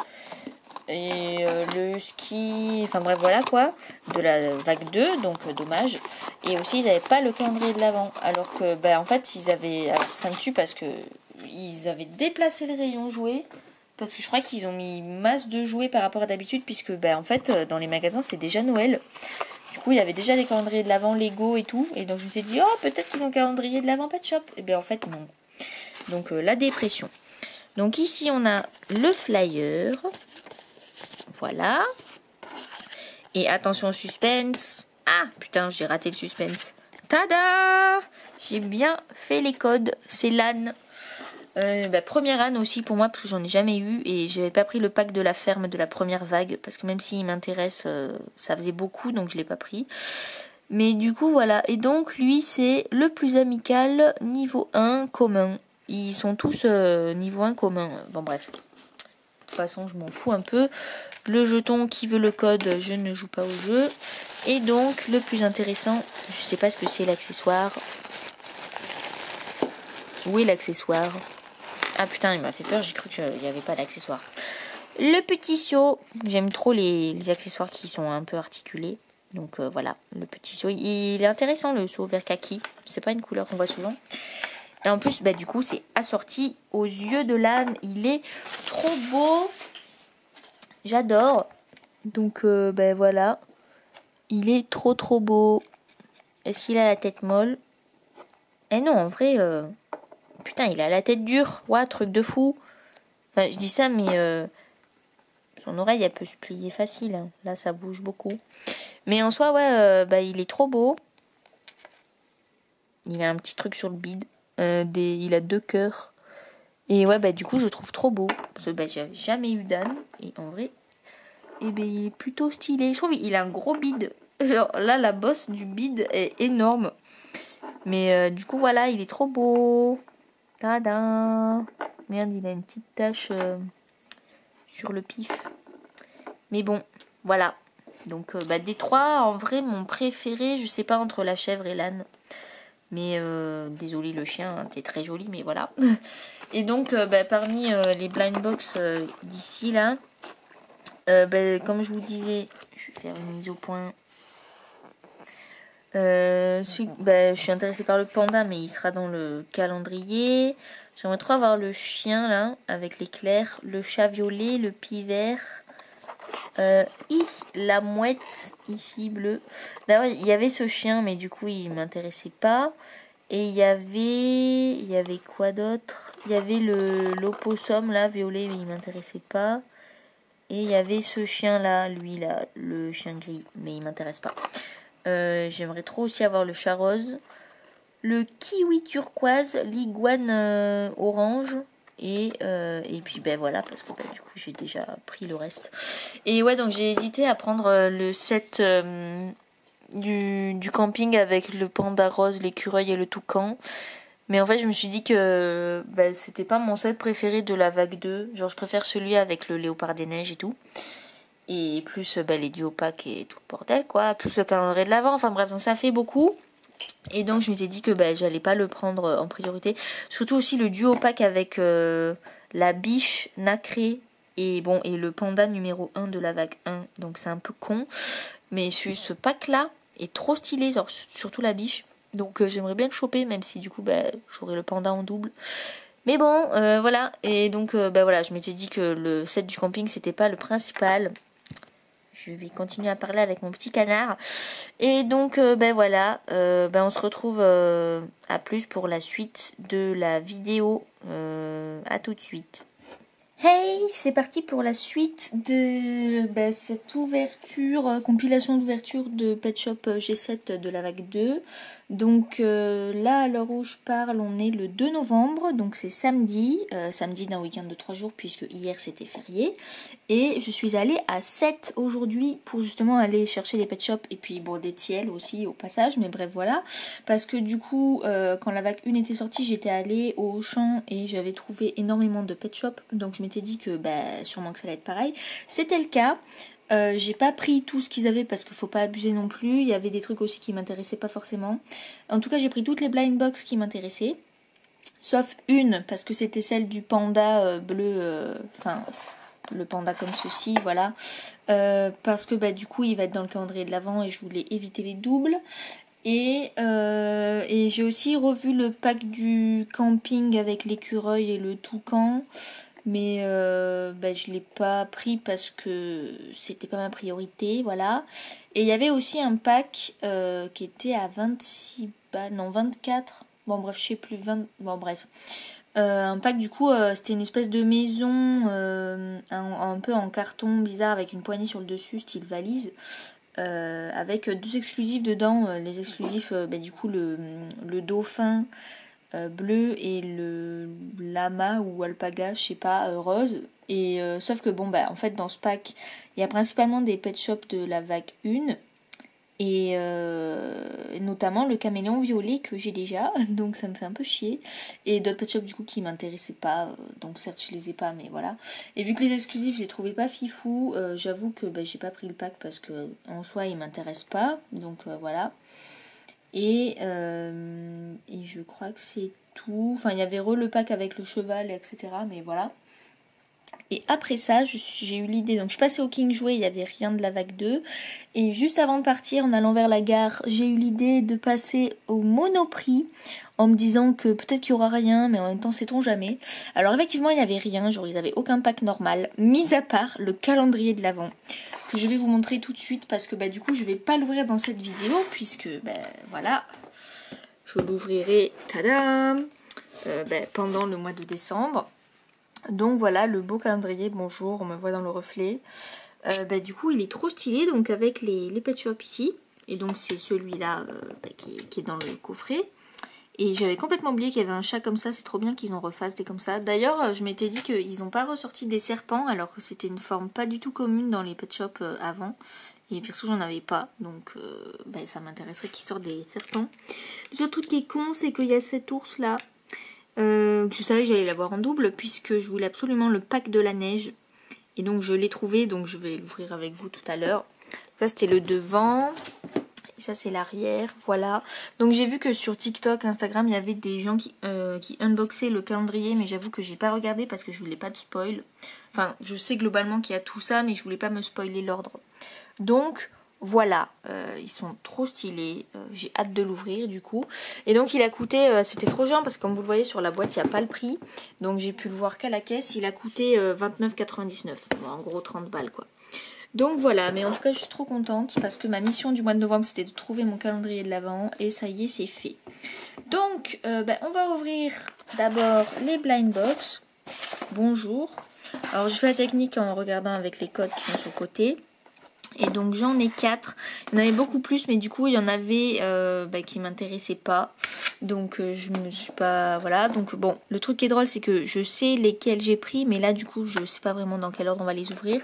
S1: et le husky. Enfin, bref, voilà, quoi. De la vague 2, donc dommage. Et aussi, ils n'avaient pas le calendrier de l'Avent. Alors que, en fait, ils avaient... Alors, ça me tue parce que... Ils avaient déplacé le rayon jouets parce que je crois qu'ils ont mis masse de jouets par rapport à d'habitude puisque en fait dans les magasins c'est déjà Noël. Du coup il y avait déjà des calendriers de l'Avent Lego et tout et donc je me suis dit oh peut-être qu'ils ont un calendrier de l'Avent Pet Shop et en fait non. Donc la dépression. Donc ici on a le flyer. Voilà. Et attention au suspense. Ah putain j'ai raté le suspense. Tada! J'ai bien fait les codes. C'est l'âne. Première âne aussi pour moi parce que j'en ai jamais eu et j'avais pas pris le pack de la ferme de la première vague parce que même s'il m'intéresse ça faisait beaucoup donc je l'ai pas pris. Mais du coup voilà et donc lui c'est le plus amical niveau 1 commun. Ils sont tous niveau 1 commun. Bon bref. De toute façon je m'en fous un peu. Le jeton qui veut le code je ne joue pas au jeu. Et donc le plus intéressant je sais pas ce que c'est l'accessoire. Où est l'accessoire? Ah putain, il m'a fait peur, j'ai cru qu'il n'y avait pas d'accessoires. Le petit seau, j'aime trop les accessoires qui sont un peu articulés. Donc voilà, le petit seau, il est intéressant le seau vert kaki. C'est pas une couleur qu'on voit souvent. Et en plus, du coup, c'est assorti aux yeux de l'âne. Il est trop beau. J'adore. Donc voilà, il est trop beau. Est-ce qu'il a la tête molle? Eh non, en vrai... Putain, il a la tête dure. Ouah, truc de fou. Enfin, je dis ça, mais son oreille, elle peut se plier facile. Hein. Là, ça bouge beaucoup. Mais en soi, ouais, il est trop beau. Il a un petit truc sur le bide. Il a 2 cœurs. Et ouais, du coup, je trouve trop beau. Parce que j'avais jamais eu d'âne. Et en vrai, il est plutôt stylé. Je trouve qu'il a un gros bide. Genre, là, la bosse du bide est énorme. Mais du coup, voilà, il est trop beau. Tada! Merde, il a une petite tache sur le pif. Mais bon, voilà. Donc, des 3, en vrai, mon préféré, je sais pas, entre la chèvre et l'âne. Mais, désolé le chien, hein, t'es très joli, mais voilà. Et donc, parmi les blind box d'ici, là, comme je vous disais, je vais faire une mise au point. Je suis intéressée par le panda, mais il sera dans le calendrier. J'aimerais trop avoir le chien là, avec l'éclair, le chat violet, le pivert, la mouette ici bleue. D'ailleurs, il y avait ce chien, mais du coup, il m'intéressait pas. Et il y avait quoi d'autre? Il y avait l'opossum là, violet, mais il m'intéressait pas. Et il y avait ce chien là, lui là, le chien gris, mais il m'intéresse pas. J'aimerais trop aussi avoir le chat rose, le kiwi turquoise, l'iguane orange et puis voilà parce que du coup j'ai déjà pris le reste. Et ouais donc j'ai hésité à prendre le set du camping avec le panda rose, l'écureuil et le toucan. Mais en fait je me suis dit que c'était pas mon set préféré de la vague 2. Genre je préfère celui avec le léopard des neiges et tout. Et plus les duo packs et tout le bordel quoi, plus le calendrier de l'Avent, enfin bref, donc ça fait beaucoup. Et donc je m'étais dit que j'allais pas le prendre en priorité. Surtout aussi le duo pack avec la biche nacrée et le panda numéro 1 de la vague 1. Donc c'est un peu con. Mais ce pack là est trop stylé, genre, surtout la biche. Donc j'aimerais bien le choper, même si du coup j'aurai le panda en double. Mais bon, voilà. Et donc voilà, je m'étais dit que le set du camping c'était pas le principal. Je vais continuer à parler avec mon petit canard. Et donc, voilà. On se retrouve à plus pour la suite de la vidéo. À tout de suite. Hey, c'est parti pour la suite de cette ouverture, compilation d'ouverture de Pet Shop G7 de la vague 2. Donc là, à l'heure où je parle, on est le 2 novembre, donc c'est samedi, samedi d'un week-end de 3 jours puisque hier c'était férié. Et je suis allée à 7 aujourd'hui pour justement aller chercher les pet shops et puis bon des tiels aussi au passage, mais bref voilà. Parce que du coup, quand la vague 1 était sortie, j'étais allée au Auchan et j'avais trouvé énormément de pet shops, donc je m'étais dit que sûrement que ça allait être pareil. C'était le cas. J'ai pas pris tout ce qu'ils avaient parce qu'il faut pas abuser non plus. Il y avait des trucs aussi qui m'intéressaient pas forcément. En tout cas, j'ai pris toutes les blind box qui m'intéressaient. Sauf une parce que c'était celle du panda bleu. Enfin, le panda comme ceci, voilà. Parce que du coup, il va être dans le calendrier de l'Avent et je voulais éviter les doubles. Et j'ai aussi revu le pack du camping avec l'écureuil et le toucan. Mais je l'ai pas pris parce que c'était pas ma priorité, voilà. Et il y avait aussi un pack qui était à 26 balles, non 24, bon bref, je sais plus, 20, bon bref. Un pack du coup, c'était une espèce de maison un peu en carton bizarre avec une poignée sur le dessus, style valise. Avec 2 exclusifs dedans, les exclusifs, du coup le dauphin bleu et le lama ou alpaga, je sais pas, rose. Et sauf que en fait dans ce pack, il y a principalement des pet shops de la vague 1 et notamment le caméléon violet que j'ai déjà, donc ça me fait un peu chier. Et d'autres pet shops du coup qui m'intéressaient pas, donc certes je les ai pas, mais voilà. Et vu que les exclusifs je les trouvais pas fifou, j'avoue que j'ai pas pris le pack parce que en soi ils m'intéressent pas, donc voilà. Et je crois que c'est tout. Enfin, il y avait le pack avec le cheval, etc. Mais voilà. Et après ça, j'ai eu l'idée. Donc, je suis passée au King Jouet, il n'y avait rien de la vague 2. Et juste avant de partir, en allant vers la gare, j'ai eu l'idée de passer au Monoprix. En me disant que peut-être qu'il n'y aura rien, mais en même temps, sait-on jamais. Alors, effectivement, il n'y avait rien. Genre, ils n'avaient aucun pack normal. Mis à part le calendrier de l'Avent. Que je vais vous montrer tout de suite parce que du coup je vais pas l'ouvrir dans cette vidéo puisque voilà, je l'ouvrirai tadam pendant le mois de décembre. Donc voilà le beau calendrier, bonjour, on me voit dans le reflet. Du coup il est trop stylé, donc avec les pet shops ici, et donc c'est celui-là qui est dans le coffret. Et j'avais complètement oublié qu'il y avait un chat comme ça, c'est trop bien qu'ils en refassent des comme ça. D'ailleurs, je m'étais dit qu'ils n'ont pas ressorti des serpents, alors que c'était une forme pas du tout commune dans les pet shops avant. Et perso, j'en avais pas, donc ça m'intéresserait qu'ils sortent des serpents. Le seul truc qui est con, c'est qu'il y a cet ours-là, que je savais que j'allais l'avoir en double, puisque je voulais absolument le pack de la neige. Et donc je l'ai trouvé, donc je vais l'ouvrir avec vous tout à l'heure. Ça, c'était le devant. Et ça c'est l'arrière, voilà. Donc j'ai vu que sur TikTok, Instagram, il y avait des gens qui unboxaient le calendrier, mais j'avoue que j'ai pas regardé parce que je voulais pas de spoil. Enfin, je sais globalement qu'il y a tout ça, mais je voulais pas me spoiler l'ordre. Donc voilà, ils sont trop stylés, j'ai hâte de l'ouvrir du coup. Et donc il a coûté, c'était trop géant parce que comme vous le voyez sur la boîte, il n'y a pas le prix. Donc j'ai pu le voir qu'à la caisse, il a coûté 29,99. Bon, en gros 30 balles quoi. Donc voilà, mais en tout cas je suis trop contente parce que ma mission du mois de novembre c'était de trouver mon calendrier de l'Avent et ça y est, c'est fait. Donc on va ouvrir d'abord les blind box. Bonjour. Alors je fais la technique en regardant avec les codes qui sont sur le côté. Et donc j'en ai 4. Il y en avait beaucoup plus, mais du coup il y en avait qui m'intéressaient pas. Donc je me suis pas... Voilà, donc bon, le truc qui est drôle c'est que je sais lesquels j'ai pris, mais là du coup je sais pas vraiment dans quel ordre on va les ouvrir.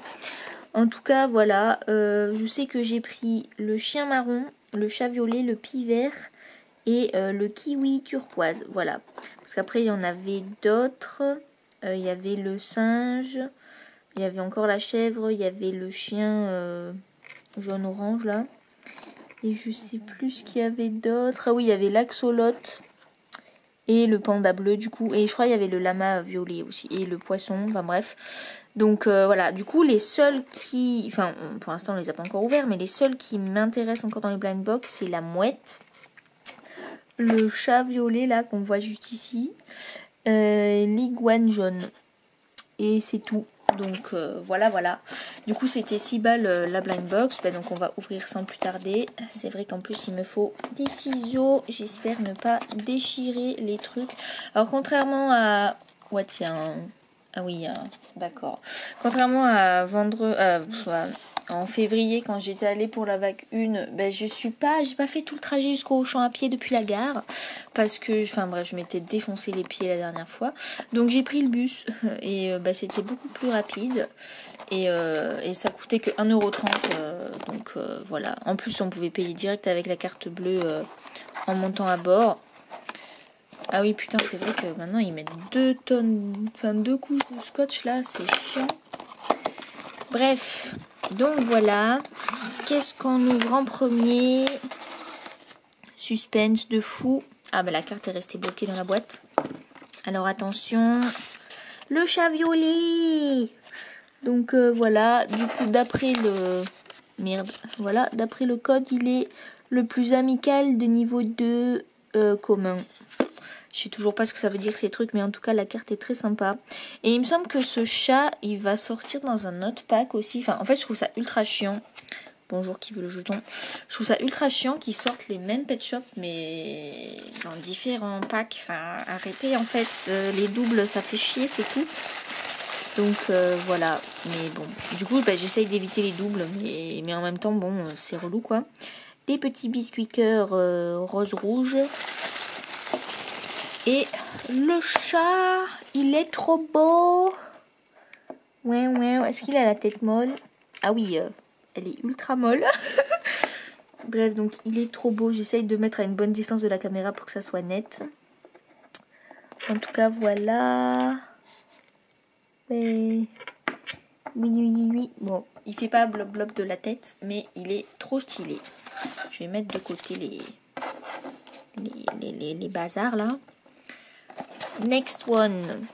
S1: En tout cas, voilà, je sais que j'ai pris le chien marron, le chat violet, le pivert et le kiwi turquoise. Voilà, parce qu'après, il y en avait d'autres. Il y avait le singe, il y avait encore la chèvre, il y avait le chien jaune-orange, là. Et je sais plus ce qu'il y avait d'autre. Ah oui, il y avait l'axolote et le panda bleu, du coup. Et je crois qu'il y avait le lama violet aussi. Et le poisson, enfin bref. Donc voilà, du coup les seuls qui, enfin pour l'instant on les a pas encore ouverts, mais les seuls qui m'intéressent encore dans les blind box, c'est la mouette, le chat violet là qu'on voit juste ici, l'iguane jaune, et c'est tout. Donc voilà. Du coup c'était 6 balles la blind box, donc on va ouvrir sans plus tarder. C'est vrai qu'en plus il me faut des ciseaux, j'espère ne pas déchirer les trucs. Alors contrairement à... Ouais tiens... Ah oui, d'accord. Contrairement à en février quand j'étais allée pour la vague 1, ben j'ai pas fait tout le trajet jusqu'au Auchan à pied depuis la gare parce que enfin bref, je m'étais défoncé les pieds la dernière fois. Donc j'ai pris le bus et c'était beaucoup plus rapide et ça coûtait que 1,30 €. Donc voilà. En plus, on pouvait payer direct avec la carte bleue en montant à bord. Ah oui, putain, c'est vrai que maintenant ils mettent 2 couches de scotch là, c'est chiant. Bref, donc voilà. Qu'est-ce qu'on ouvre en premier? Suspense de fou. Ah bah la carte est restée bloquée dans la boîte. Alors attention. Le chat violet. Donc voilà, du coup d'après le... Merde. Voilà, d'après le code, il est le plus amical de niveau 2 commun. Je sais toujours pas ce que ça veut dire ces trucs, mais en tout cas la carte est très sympa. Et il me semble que ce chat, il va sortir dans un autre pack aussi. Enfin, en fait, je trouve ça ultra chiant. Bonjour, qui veut le jeton? Je trouve ça ultra chiant qu'ils sortent les mêmes pet shops, mais dans différents packs. Enfin, arrêtez en fait, les doubles, ça fait chier, c'est tout. Donc voilà, mais bon. Du coup, j'essaye d'éviter les doubles, mais en même temps, bon, c'est relou quoi. Des petits biscuits cœur rose-rouge. Et le chat, il est trop beau. Ouais, est-ce qu'il a la tête molle? Ah oui, elle est ultra molle. Bref, donc il est trop beau. J'essaye de mettre à une bonne distance de la caméra pour que ça soit net. En tout cas, voilà. Ouais. Oui. Bon, il fait pas blob de la tête, mais il est trop stylé. Je vais mettre de côté les bazars là. Next one.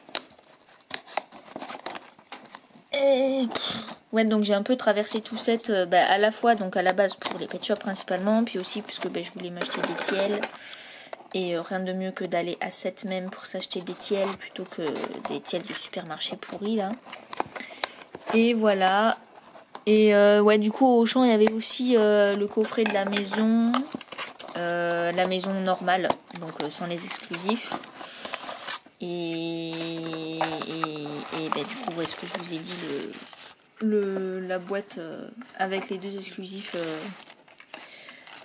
S1: Ouais, donc j'ai un peu traversé tout cette à la fois donc à la base pour les pet shops principalement, puis aussi puisque je voulais m'acheter des tiels et rien de mieux que d'aller à 7 même pour s'acheter des tiels plutôt que des tiels de supermarché pourris là. Et voilà. Et ouais, du coup au Auchan il y avait aussi le coffret de la maison normale, donc sans les exclusifs. Et du coup, où est-ce que je vous ai dit la boîte avec les 2 exclusifs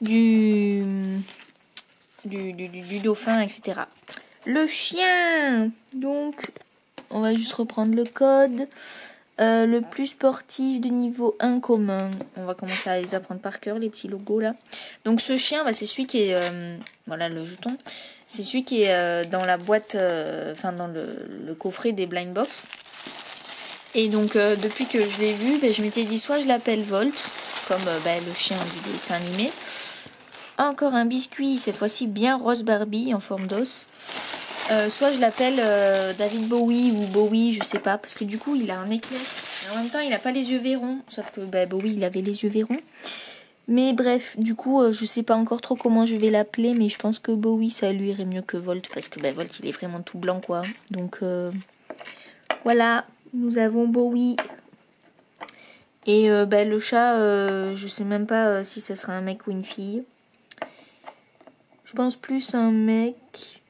S1: du dauphin, etc. Le chien. Donc, on va juste reprendre le code. Le plus sportif de niveau 1 commun. On va commencer à les apprendre par cœur, les petits logos là. Donc ce chien, c'est celui qui est... voilà le jeton. C'est celui qui est dans la boîte, dans le coffret des blind box. Et donc depuis que je l'ai vu, je m'étais dit soit je l'appelle Volt, comme le chien du dessin animé. Encore un biscuit, cette fois-ci bien rose Barbie en forme d'os. Soit je l'appelle David Bowie ou Bowie, je sais pas, parce que du coup il a un éclair. Et en même temps il a pas les yeux verrons, sauf que Bowie il avait les yeux verrons. Mais bref, du coup je sais pas encore trop comment je vais l'appeler, mais je pense que Bowie ça lui irait mieux que Volt, parce que Volt il est vraiment tout blanc quoi. Donc voilà, nous avons Bowie. Et le chat, je sais même pas si ça sera un mec ou une fille. Je pense plus un mec.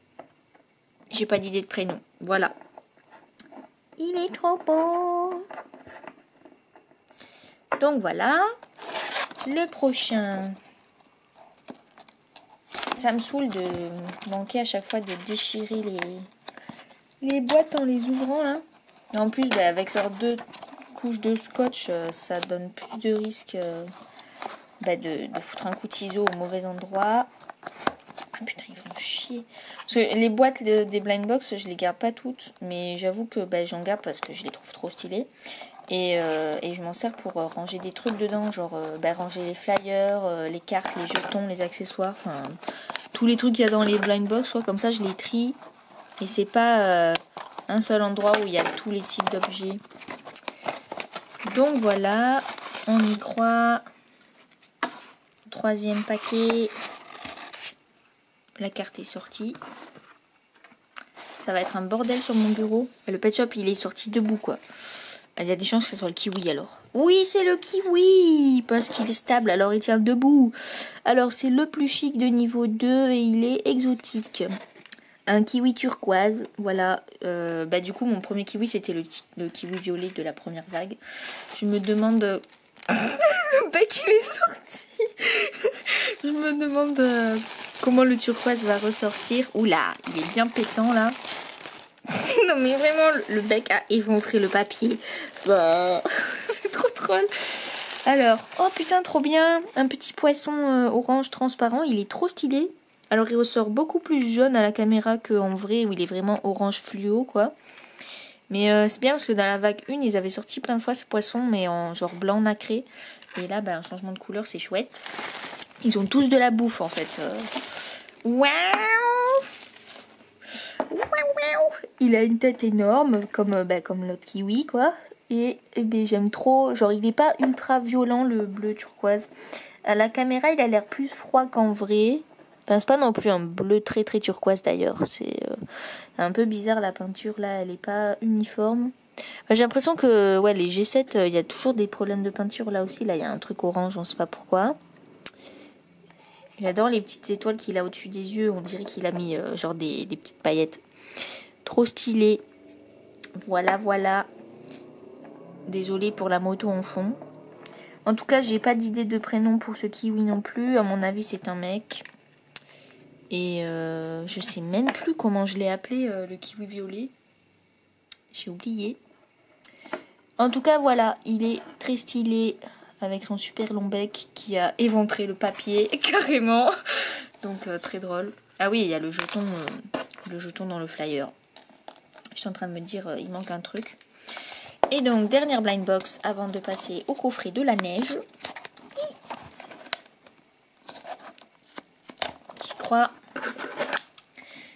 S1: J'ai pas d'idée de prénom. Voilà. Il est trop beau. Donc voilà. Le prochain. Ça me saoule de manquer à chaque fois de déchirer les boîtes en les ouvrant là. Et en plus, avec leurs 2 couches de scotch, ça donne plus de risque de foutre un coup de ciseau au mauvais endroit. Ah putain, ils font chier. Parce que les boîtes des blind box, je les garde pas toutes. Mais j'avoue que j'en garde parce que je les trouve trop stylées. Et je m'en sers pour ranger des trucs dedans. Genre ranger les flyers, les cartes, les jetons, les accessoires. Enfin, tous les trucs qu'il y a dans les blind box. Soit comme ça, je les trie. Et c'est pas un seul endroit où il y a tous les types d'objets. Donc voilà, on y croit. 3e paquet. La carte est sortie. Ça va être un bordel sur mon bureau. Le pet shop, il est sorti debout, quoi. Il y a des chances que ce soit le kiwi, alors. Oui, c'est le kiwi, parce qu'il est stable, alors il tient debout. Alors, c'est le plus chic de niveau 2 et il est exotique. Un kiwi turquoise, voilà. Du coup, mon premier kiwi, c'était le kiwi violet de la première vague. Je me demande Le bec il est sorti. Je me demande comment le turquoise va ressortir. Oula, il est bien pétant là. Non mais vraiment, le bec a éventré le papier. Bah, c'est trop troll. Alors, oh putain, trop bien. Un petit poisson orange transparent, il est trop stylé. Alors il ressort beaucoup plus jaune à la caméra qu'en vrai, où il est vraiment orange fluo quoi. Mais c'est bien parce que dans la vague 1, ils avaient sorti plein de fois ce poisson, mais en genre blanc nacré. Et là, un changement de couleur, c'est chouette. Ils ont tous de la bouffe en fait. Waouh! Il a une tête énorme, comme l'autre kiwi quoi. Et j'aime trop. Genre, il n'est pas ultra violent le bleu turquoise. À la caméra, il a l'air plus froid qu'en vrai. Enfin, c'est pas non plus un bleu très très turquoise d'ailleurs. C'est un peu bizarre la peinture là, elle est pas uniforme. J'ai l'impression que les G7, il y a toujours des problèmes de peinture là aussi. Là, il y a un truc orange, on sait pas pourquoi. J'adore les petites étoiles qu'il a au-dessus des yeux. On dirait qu'il a mis genre des petites paillettes. Trop stylé. Voilà. Désolée pour la moto en fond. En tout cas, j'ai pas d'idée de prénom pour ce kiwi non plus. À mon avis, c'est un mec. Et je sais même plus comment je l'ai appelé, le kiwi violet. J'ai oublié. En tout cas, voilà, il est très stylé avec son super long bec qui a éventré le papier carrément. Donc très drôle. Ah oui, il y a le jeton dans le flyer. Je suis en train de me dire, il manque un truc. Et donc, dernière blind box avant de passer au coffret de la neige. J'y crois.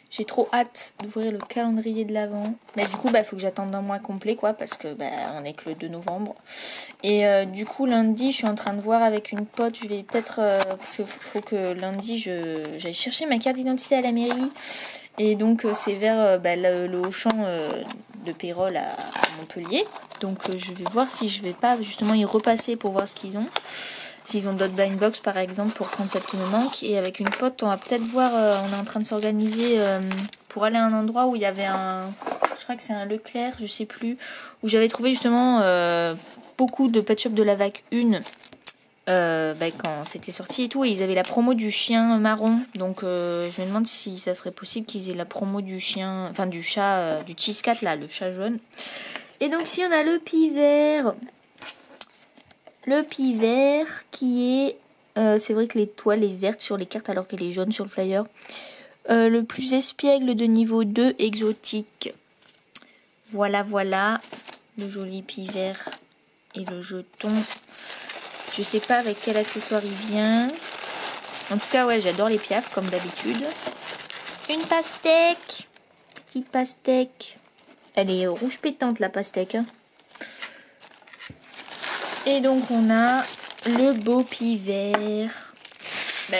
S1: J'ai trop hâte d'ouvrir le calendrier de l'Avent. Mais du coup, faut que j'attende un mois complet, quoi, parce que on est que le 2 novembre. Et du coup, lundi, je suis en train de voir avec une pote. Je vais peut-être... parce qu'il faut que lundi, j'aille chercher ma carte d'identité à la mairie. Et donc, c'est vers le Auchan de Pérols à Montpellier. Donc, je vais voir si je vais pas justement y repasser pour voir ce qu'ils ont. S'ils ont d'autres blind box par exemple pour prendre celle qui me manque. Et avec une pote, on va peut-être voir, on est en train de s'organiser pour aller à un endroit où il y avait je crois que c'est un Leclerc, je sais plus, où j'avais trouvé justement beaucoup de pet shop de la vague 1 quand c'était sorti et tout. Et ils avaient la promo du chien marron. Donc je me demande si ça serait possible qu'ils aient la promo du chien, enfin du chat, du cheese cat là, le chat jaune. Et donc si on a le pivert. Le pivert qui est... c'est vrai que l'étoile est verte sur les cartes alors qu'elle est jaune sur le flyer. Le plus espiègle de niveau 2 exotique. Voilà. Le joli pivert et le jeton. Je sais pas avec quel accessoire il vient. En tout cas, j'adore les piafs comme d'habitude. Une pastèque. Petite pastèque. Elle est rouge pétante la pastèque. Hein. Et donc on a le beau pivert.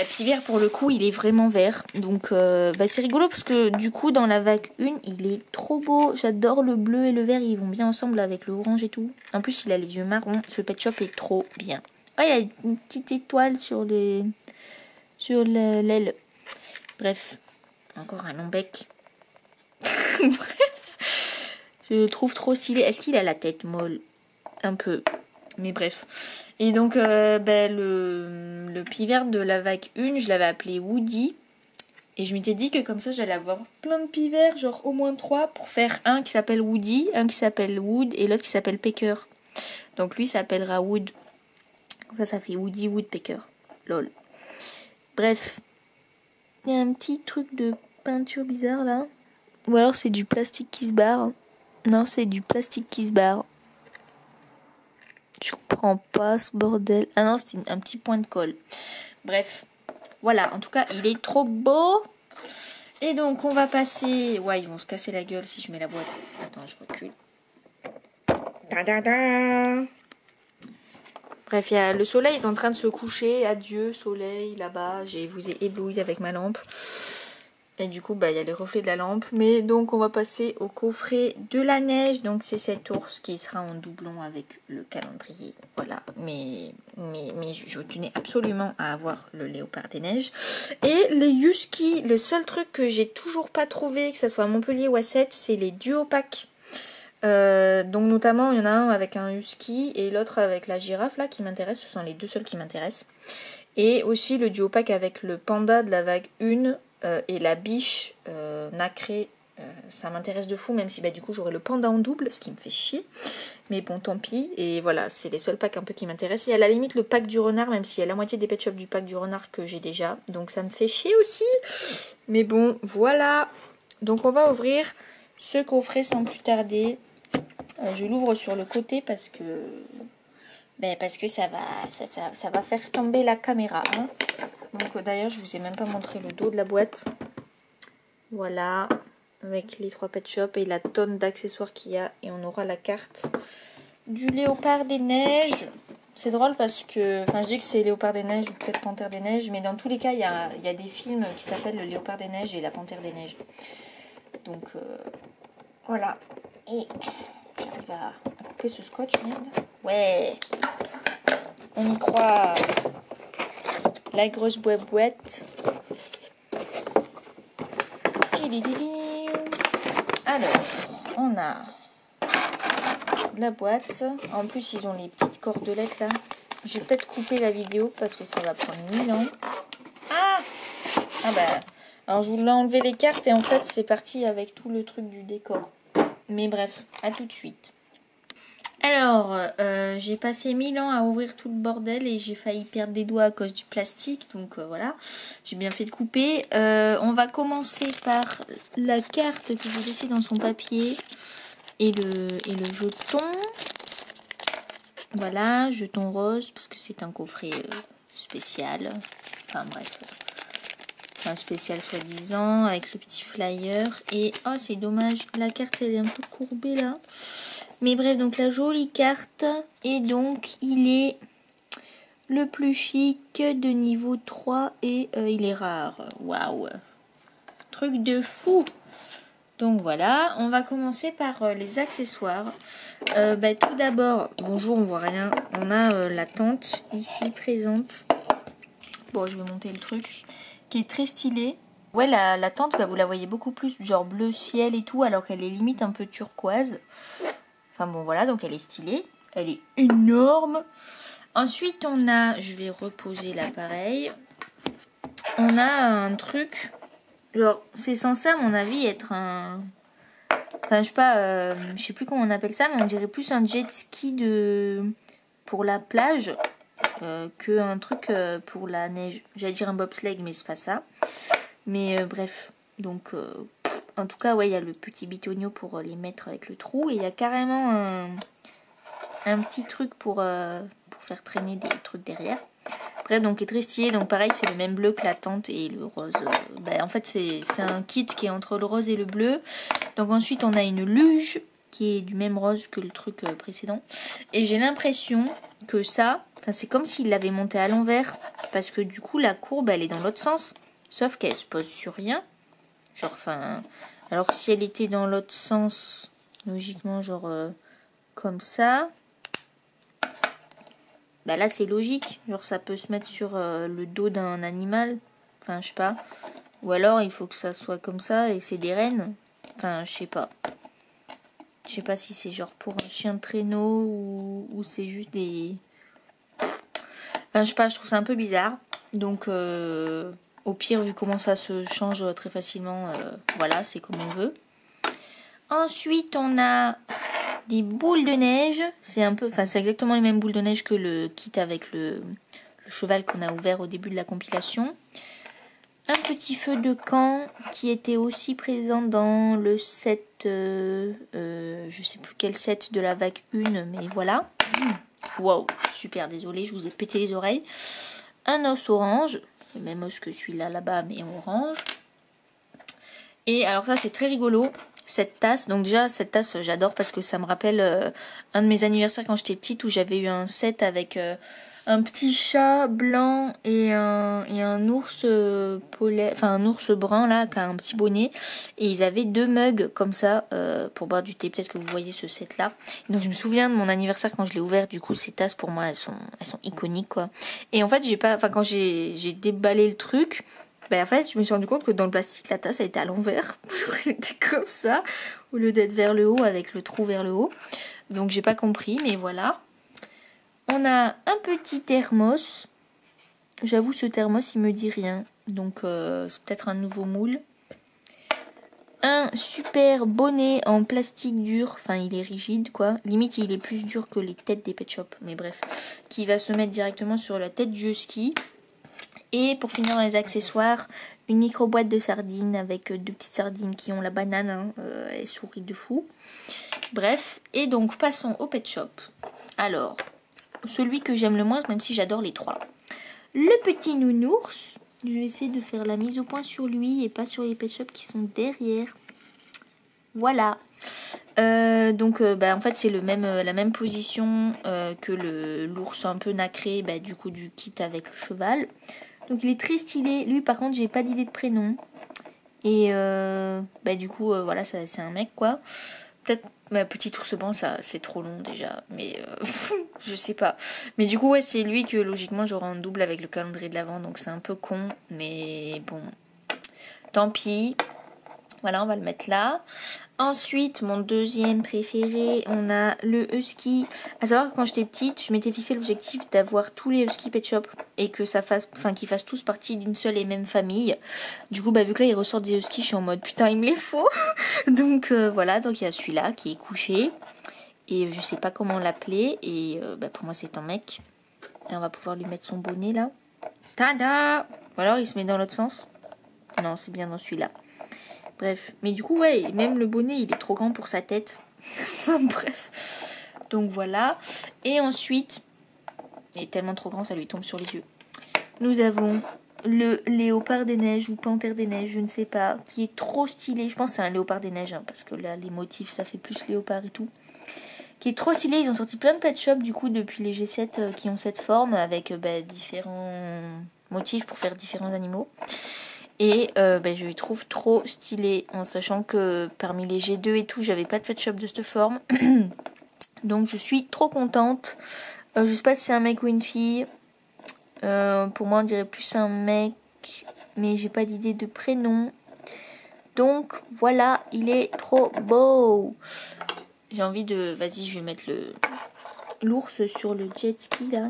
S1: Pivert pour le coup il est vraiment vert. Donc c'est rigolo parce que du coup dans la vague 1 il est trop beau. J'adore le bleu et le vert, ils vont bien ensemble avec le orange et tout. En plus il a les yeux marrons. Ce pet shop est trop bien. Oh il y a une petite étoile sur l'aile. Bref. Encore un long bec. Bref. Je le trouve trop stylé. Est-ce qu'il a la tête molle? Un peu. Mais bref. Et donc, le pivert de la vague 1, je l'avais appelé Woody. Et je m'étais dit que comme ça, j'allais avoir plein de pivers, genre au moins 3, pour faire un qui s'appelle Woody, un qui s'appelle Wood et l'autre qui s'appelle Pecker. Donc lui s'appellera Wood. Ça fait Woody Woodpecker. Lol. Bref. Il y a un petit truc de peinture bizarre là. Ou alors c'est du plastique qui se barre. Non, c'est du plastique qui se barre. Je comprends pas ce bordel. Ah non, c'était un petit point de colle. Bref. Voilà, en tout cas, il est trop beau. Et donc, on va passer... Ouais, ils vont se casser la gueule si je mets la boîte. Attends, je recule. Bref, le soleil est en train de se coucher. Adieu, soleil, là-bas. Je vous ai ébloui avec ma lampe. Et du coup, il y a les reflets de la lampe. Mais donc, on va passer au coffret de la neige. Donc, c'est cet ours qui sera en doublon avec le calendrier. Voilà. Mais je tenais absolument à avoir le léopard des neiges. Et les Husky, le seul truc que j'ai toujours pas trouvé, que ce soit à Montpellier ou à Sète, c'est les duo packs. Donc notamment il y en a un avec un husky et l'autre avec la girafe là qui m'intéresse, ce sont les deux seuls qui m'intéressent. Et aussi le duo pack avec le panda de la vague 1 et la biche nacrée. Ça m'intéresse de fou, même si bah, du coup j'aurai le panda en double, ce qui me fait chier. Mais bon, tant pis. Et voilà, c'est les seuls packs un peu qui m'intéressent. Et à la limite, le pack du renard, même s'il y a la moitié des pet shops du pack du renard que j'ai déjà. Donc ça me fait chier aussi. Mais bon, voilà. Donc on va ouvrir ce coffret sans plus tarder. Je l'ouvre sur le côté parce que ça va faire tomber la caméra. Hein. Donc d'ailleurs, je vous ai même pas montré le dos de la boîte. Voilà. Avec les 3 pet shops et la tonne d'accessoires qu'il y a. Et on aura la carte du léopard des neiges. C'est drôle parce que... Enfin, je dis que c'est léopard des neiges ou peut-être panthère des neiges. Mais dans tous les cas, il y a des films qui s'appellent le léopard des neiges et la panthère des neiges. Donc, voilà. Et j'arrive à couper ce scotch, merde. Ouais. On y croit. La grosse boîte. Alors, on a la boîte. En plus, ils ont les petites cordelettes là. Je vais peut-être couper la vidéo parce que ça va prendre 1000 ans. Ah bah, alors je voulais enlever les cartes et en fait, c'est parti avec tout le truc du décor. Mais bref, à tout de suite. Alors, j'ai passé 1000 ans à ouvrir tout le bordel et j'ai failli perdre des doigts à cause du plastique. Donc voilà, j'ai bien fait de couper. On va commencer par la carte que j'ai laissée dans son papier et le jeton. Voilà, jeton rose parce que c'est un coffret spécial. Enfin bref, un spécial soi-disant avec le petit flyer. Et oh, c'est dommage, la carte elle est un peu courbée là. Mais bref, donc la jolie carte. Et donc, il est le plus chic de niveau 3 et il est rare. Waouh! Truc de fou! Donc voilà, on va commencer par les accessoires. Tout d'abord, bonjour, on voit rien. On a la tente ici présente. Bon, je vais monter le truc. Qui est très stylée. Ouais, la tente, vous la voyez beaucoup plus genre bleu ciel et tout, alors qu'elle est limite un peu turquoise. Enfin bon voilà, donc elle est stylée. Elle est énorme. Ensuite on a, je vais reposer l'appareil. On a un truc, genre c'est censé à mon avis être un... Enfin je sais pas, je sais plus comment on appelle ça, mais on dirait plus un jet ski pour la plage que un truc pour la neige. J'allais dire un bobsleigh mais c'est pas ça. Mais bref, donc... En tout cas, ouais, il y a le petit bitonio pour les mettre avec le trou. Et il y a carrément un petit truc pour faire traîner des trucs derrière. Bref, donc il est très stylé. Donc pareil, c'est le même bleu que la tente et le rose. En fait, c'est un kit qui est entre le rose et le bleu. Donc ensuite, on a une luge qui est du même rose que le truc précédent. Et j'ai l'impression que ça, c'est comme s'il l'avait monté à l'envers. Parce que du coup, la courbe, elle est dans l'autre sens. Sauf qu'elle se pose sur rien. Genre, alors que si elle était dans l'autre sens, logiquement, genre comme ça, là c'est logique. Genre, ça peut se mettre sur le dos d'un animal. Enfin, je sais pas. Ou alors, il faut que ça soit comme ça et c'est des rennes. Enfin, je sais pas. Je sais pas si c'est genre pour un chien de traîneau ou c'est juste des... Enfin, je sais pas, je trouve ça un peu bizarre. Donc... Au pire, vu comment ça se change très facilement, voilà, c'est comme on veut. Ensuite, on a des boules de neige. C'est exactement les mêmes boules de neige que le kit avec le cheval qu'on a ouvert au début de la compilation. Un petit feu de camp qui était aussi présent dans le set, je sais plus quel set de la vague 1, mais voilà. Wow, super, désolé, je vous ai pété les oreilles. Un os orange. Le même os que celui-là là-bas, mais orange. Et alors ça, c'est très rigolo, cette tasse. Donc déjà, cette tasse, j'adore parce que ça me rappelle un de mes anniversaires quand j'étais petite où j'avais eu un set avec un petit chat blanc et un ours polaire, enfin un ours brun là, qui a un petit bonnet. Et ils avaient 2 mugs comme ça pour boire du thé. Peut-être que vous voyez ce set-là. Donc je me souviens de mon anniversaire quand je l'ai ouvert. Du coup, ces tasses pour moi, elles sont iconiques quoi. Et en fait, quand j'ai déballé le truc, en fait, je me suis rendu compte que dans le plastique, la tasse elle était à l'envers. Elle était comme ça. au lieu d'être vers le haut avec le trou vers le haut. Donc j'ai pas compris, mais voilà. On a un petit thermos. J'avoue, ce thermos, il me dit rien. Donc c'est peut-être un nouveau moule. Un super bonnet en plastique dur. Enfin, il est rigide, quoi. Limite, il est plus dur que les têtes des pet shops. Mais bref. Qui va se mettre directement sur la tête du husky. Et pour finir dans les accessoires, une micro boîte de sardines avec 2 petites sardines qui ont la banane. Hein. Elle sourit de fou. Bref. Et donc, passons au pet shop. Alors, celui que j'aime le moins, même si j'adore les 3. Le petit nounours. Je vais essayer de faire la mise au point sur lui et pas sur les pet shops qui sont derrière. Voilà. En fait, c'est la même position que l'ours un peu nacré, du coup, du kit avec le cheval. Donc, il est très stylé. Lui, par contre, j'ai pas d'idée de prénom. Et du coup, voilà, c'est un mec, quoi. Peut-être petit ours blanc, ça c'est trop long déjà, mais je sais pas. Mais du coup, ouais, c'est lui que logiquement j'aurai en double avec le calendrier de l'Avent, donc c'est un peu con, mais bon, tant pis. Voilà, on va le mettre là. Ensuite, mon deuxième préféré, on a le husky. À savoir que quand j'étais petite, je m'étais fixé l'objectif d'avoir tous les huskies pet shop et que qu'ils fassent tous partie d'une seule et même famille. Du coup, vu que là, il ressort des huskies, je suis en mode putain, il me les faut. Donc voilà, donc il y a celui-là qui est couché. Et je sais pas comment l'appeler. Et pour moi, c'est un mec. Et on va pouvoir lui mettre son bonnet là. Tada! Ou alors, il se met dans l'autre sens. Non, c'est bien dans celui-là. Bref, mais du coup, ouais, même le bonnet, il est trop grand pour sa tête. Enfin, bref. Donc, voilà. Et ensuite, il est tellement trop grand, ça lui tombe sur les yeux. Nous avons le léopard des neiges ou panthère des neiges, je ne sais pas, qui est trop stylé. Je pense que c'est un léopard des neiges, hein, parce que là, les motifs, ça fait plus léopard et tout. Qui est trop stylé. Ils ont sorti plein de pet shops, du coup, depuis les G7 qui ont cette forme, avec différents motifs pour faire différents animaux. Et je les trouve trop stylés, en sachant que parmi les G2 et tout, j'avais pas de pet shop de cette forme. Donc je suis trop contente. Je sais pas si c'est un mec ou une fille. Pour moi, on dirait plus un mec, mais j'ai pas d'idée de prénom. Donc voilà, il est trop beau. J'ai envie de... Vas-y, je vais mettre l'ours sur le jet ski là.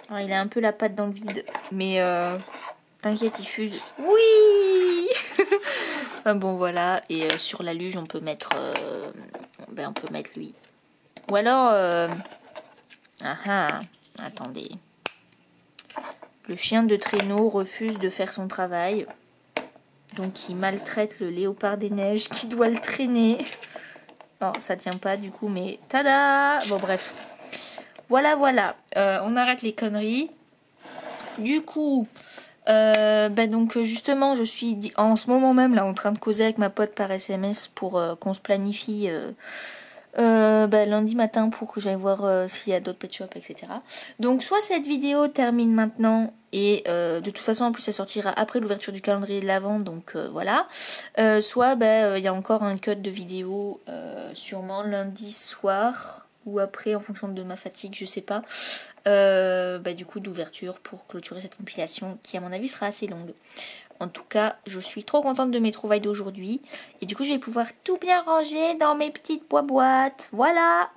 S1: Alors, il a un peu la patte dans le vide, mais t'inquiète, il fuse. Oui. Bon voilà, et sur la luge on peut mettre lui. Ou alors attendez. Le chien de traîneau refuse de faire son travail. Donc il maltraite le léopard des neiges qui doit le traîner. Oh, ça tient pas du coup, mais tada. Bon bref. Voilà. On arrête les conneries. Du coup, donc justement, je suis en ce moment même là en train de causer avec ma pote par SMS pour qu'on se planifie lundi matin pour que j'aille voir s'il y a d'autres pet shops, etc. Donc soit cette vidéo termine maintenant et de toute façon en plus ça sortira après l'ouverture du calendrier de l'Avent, donc voilà. Soit il y a encore un cut de vidéo sûrement lundi soir ou après en fonction de ma fatigue, je sais pas. Du coup d'ouverture pour clôturer cette compilation qui à mon avis sera assez longue. En tout cas, je suis trop contente de mes trouvailles d'aujourd'hui. Et du coup, je vais pouvoir tout bien ranger dans mes petites boîtes. Voilà!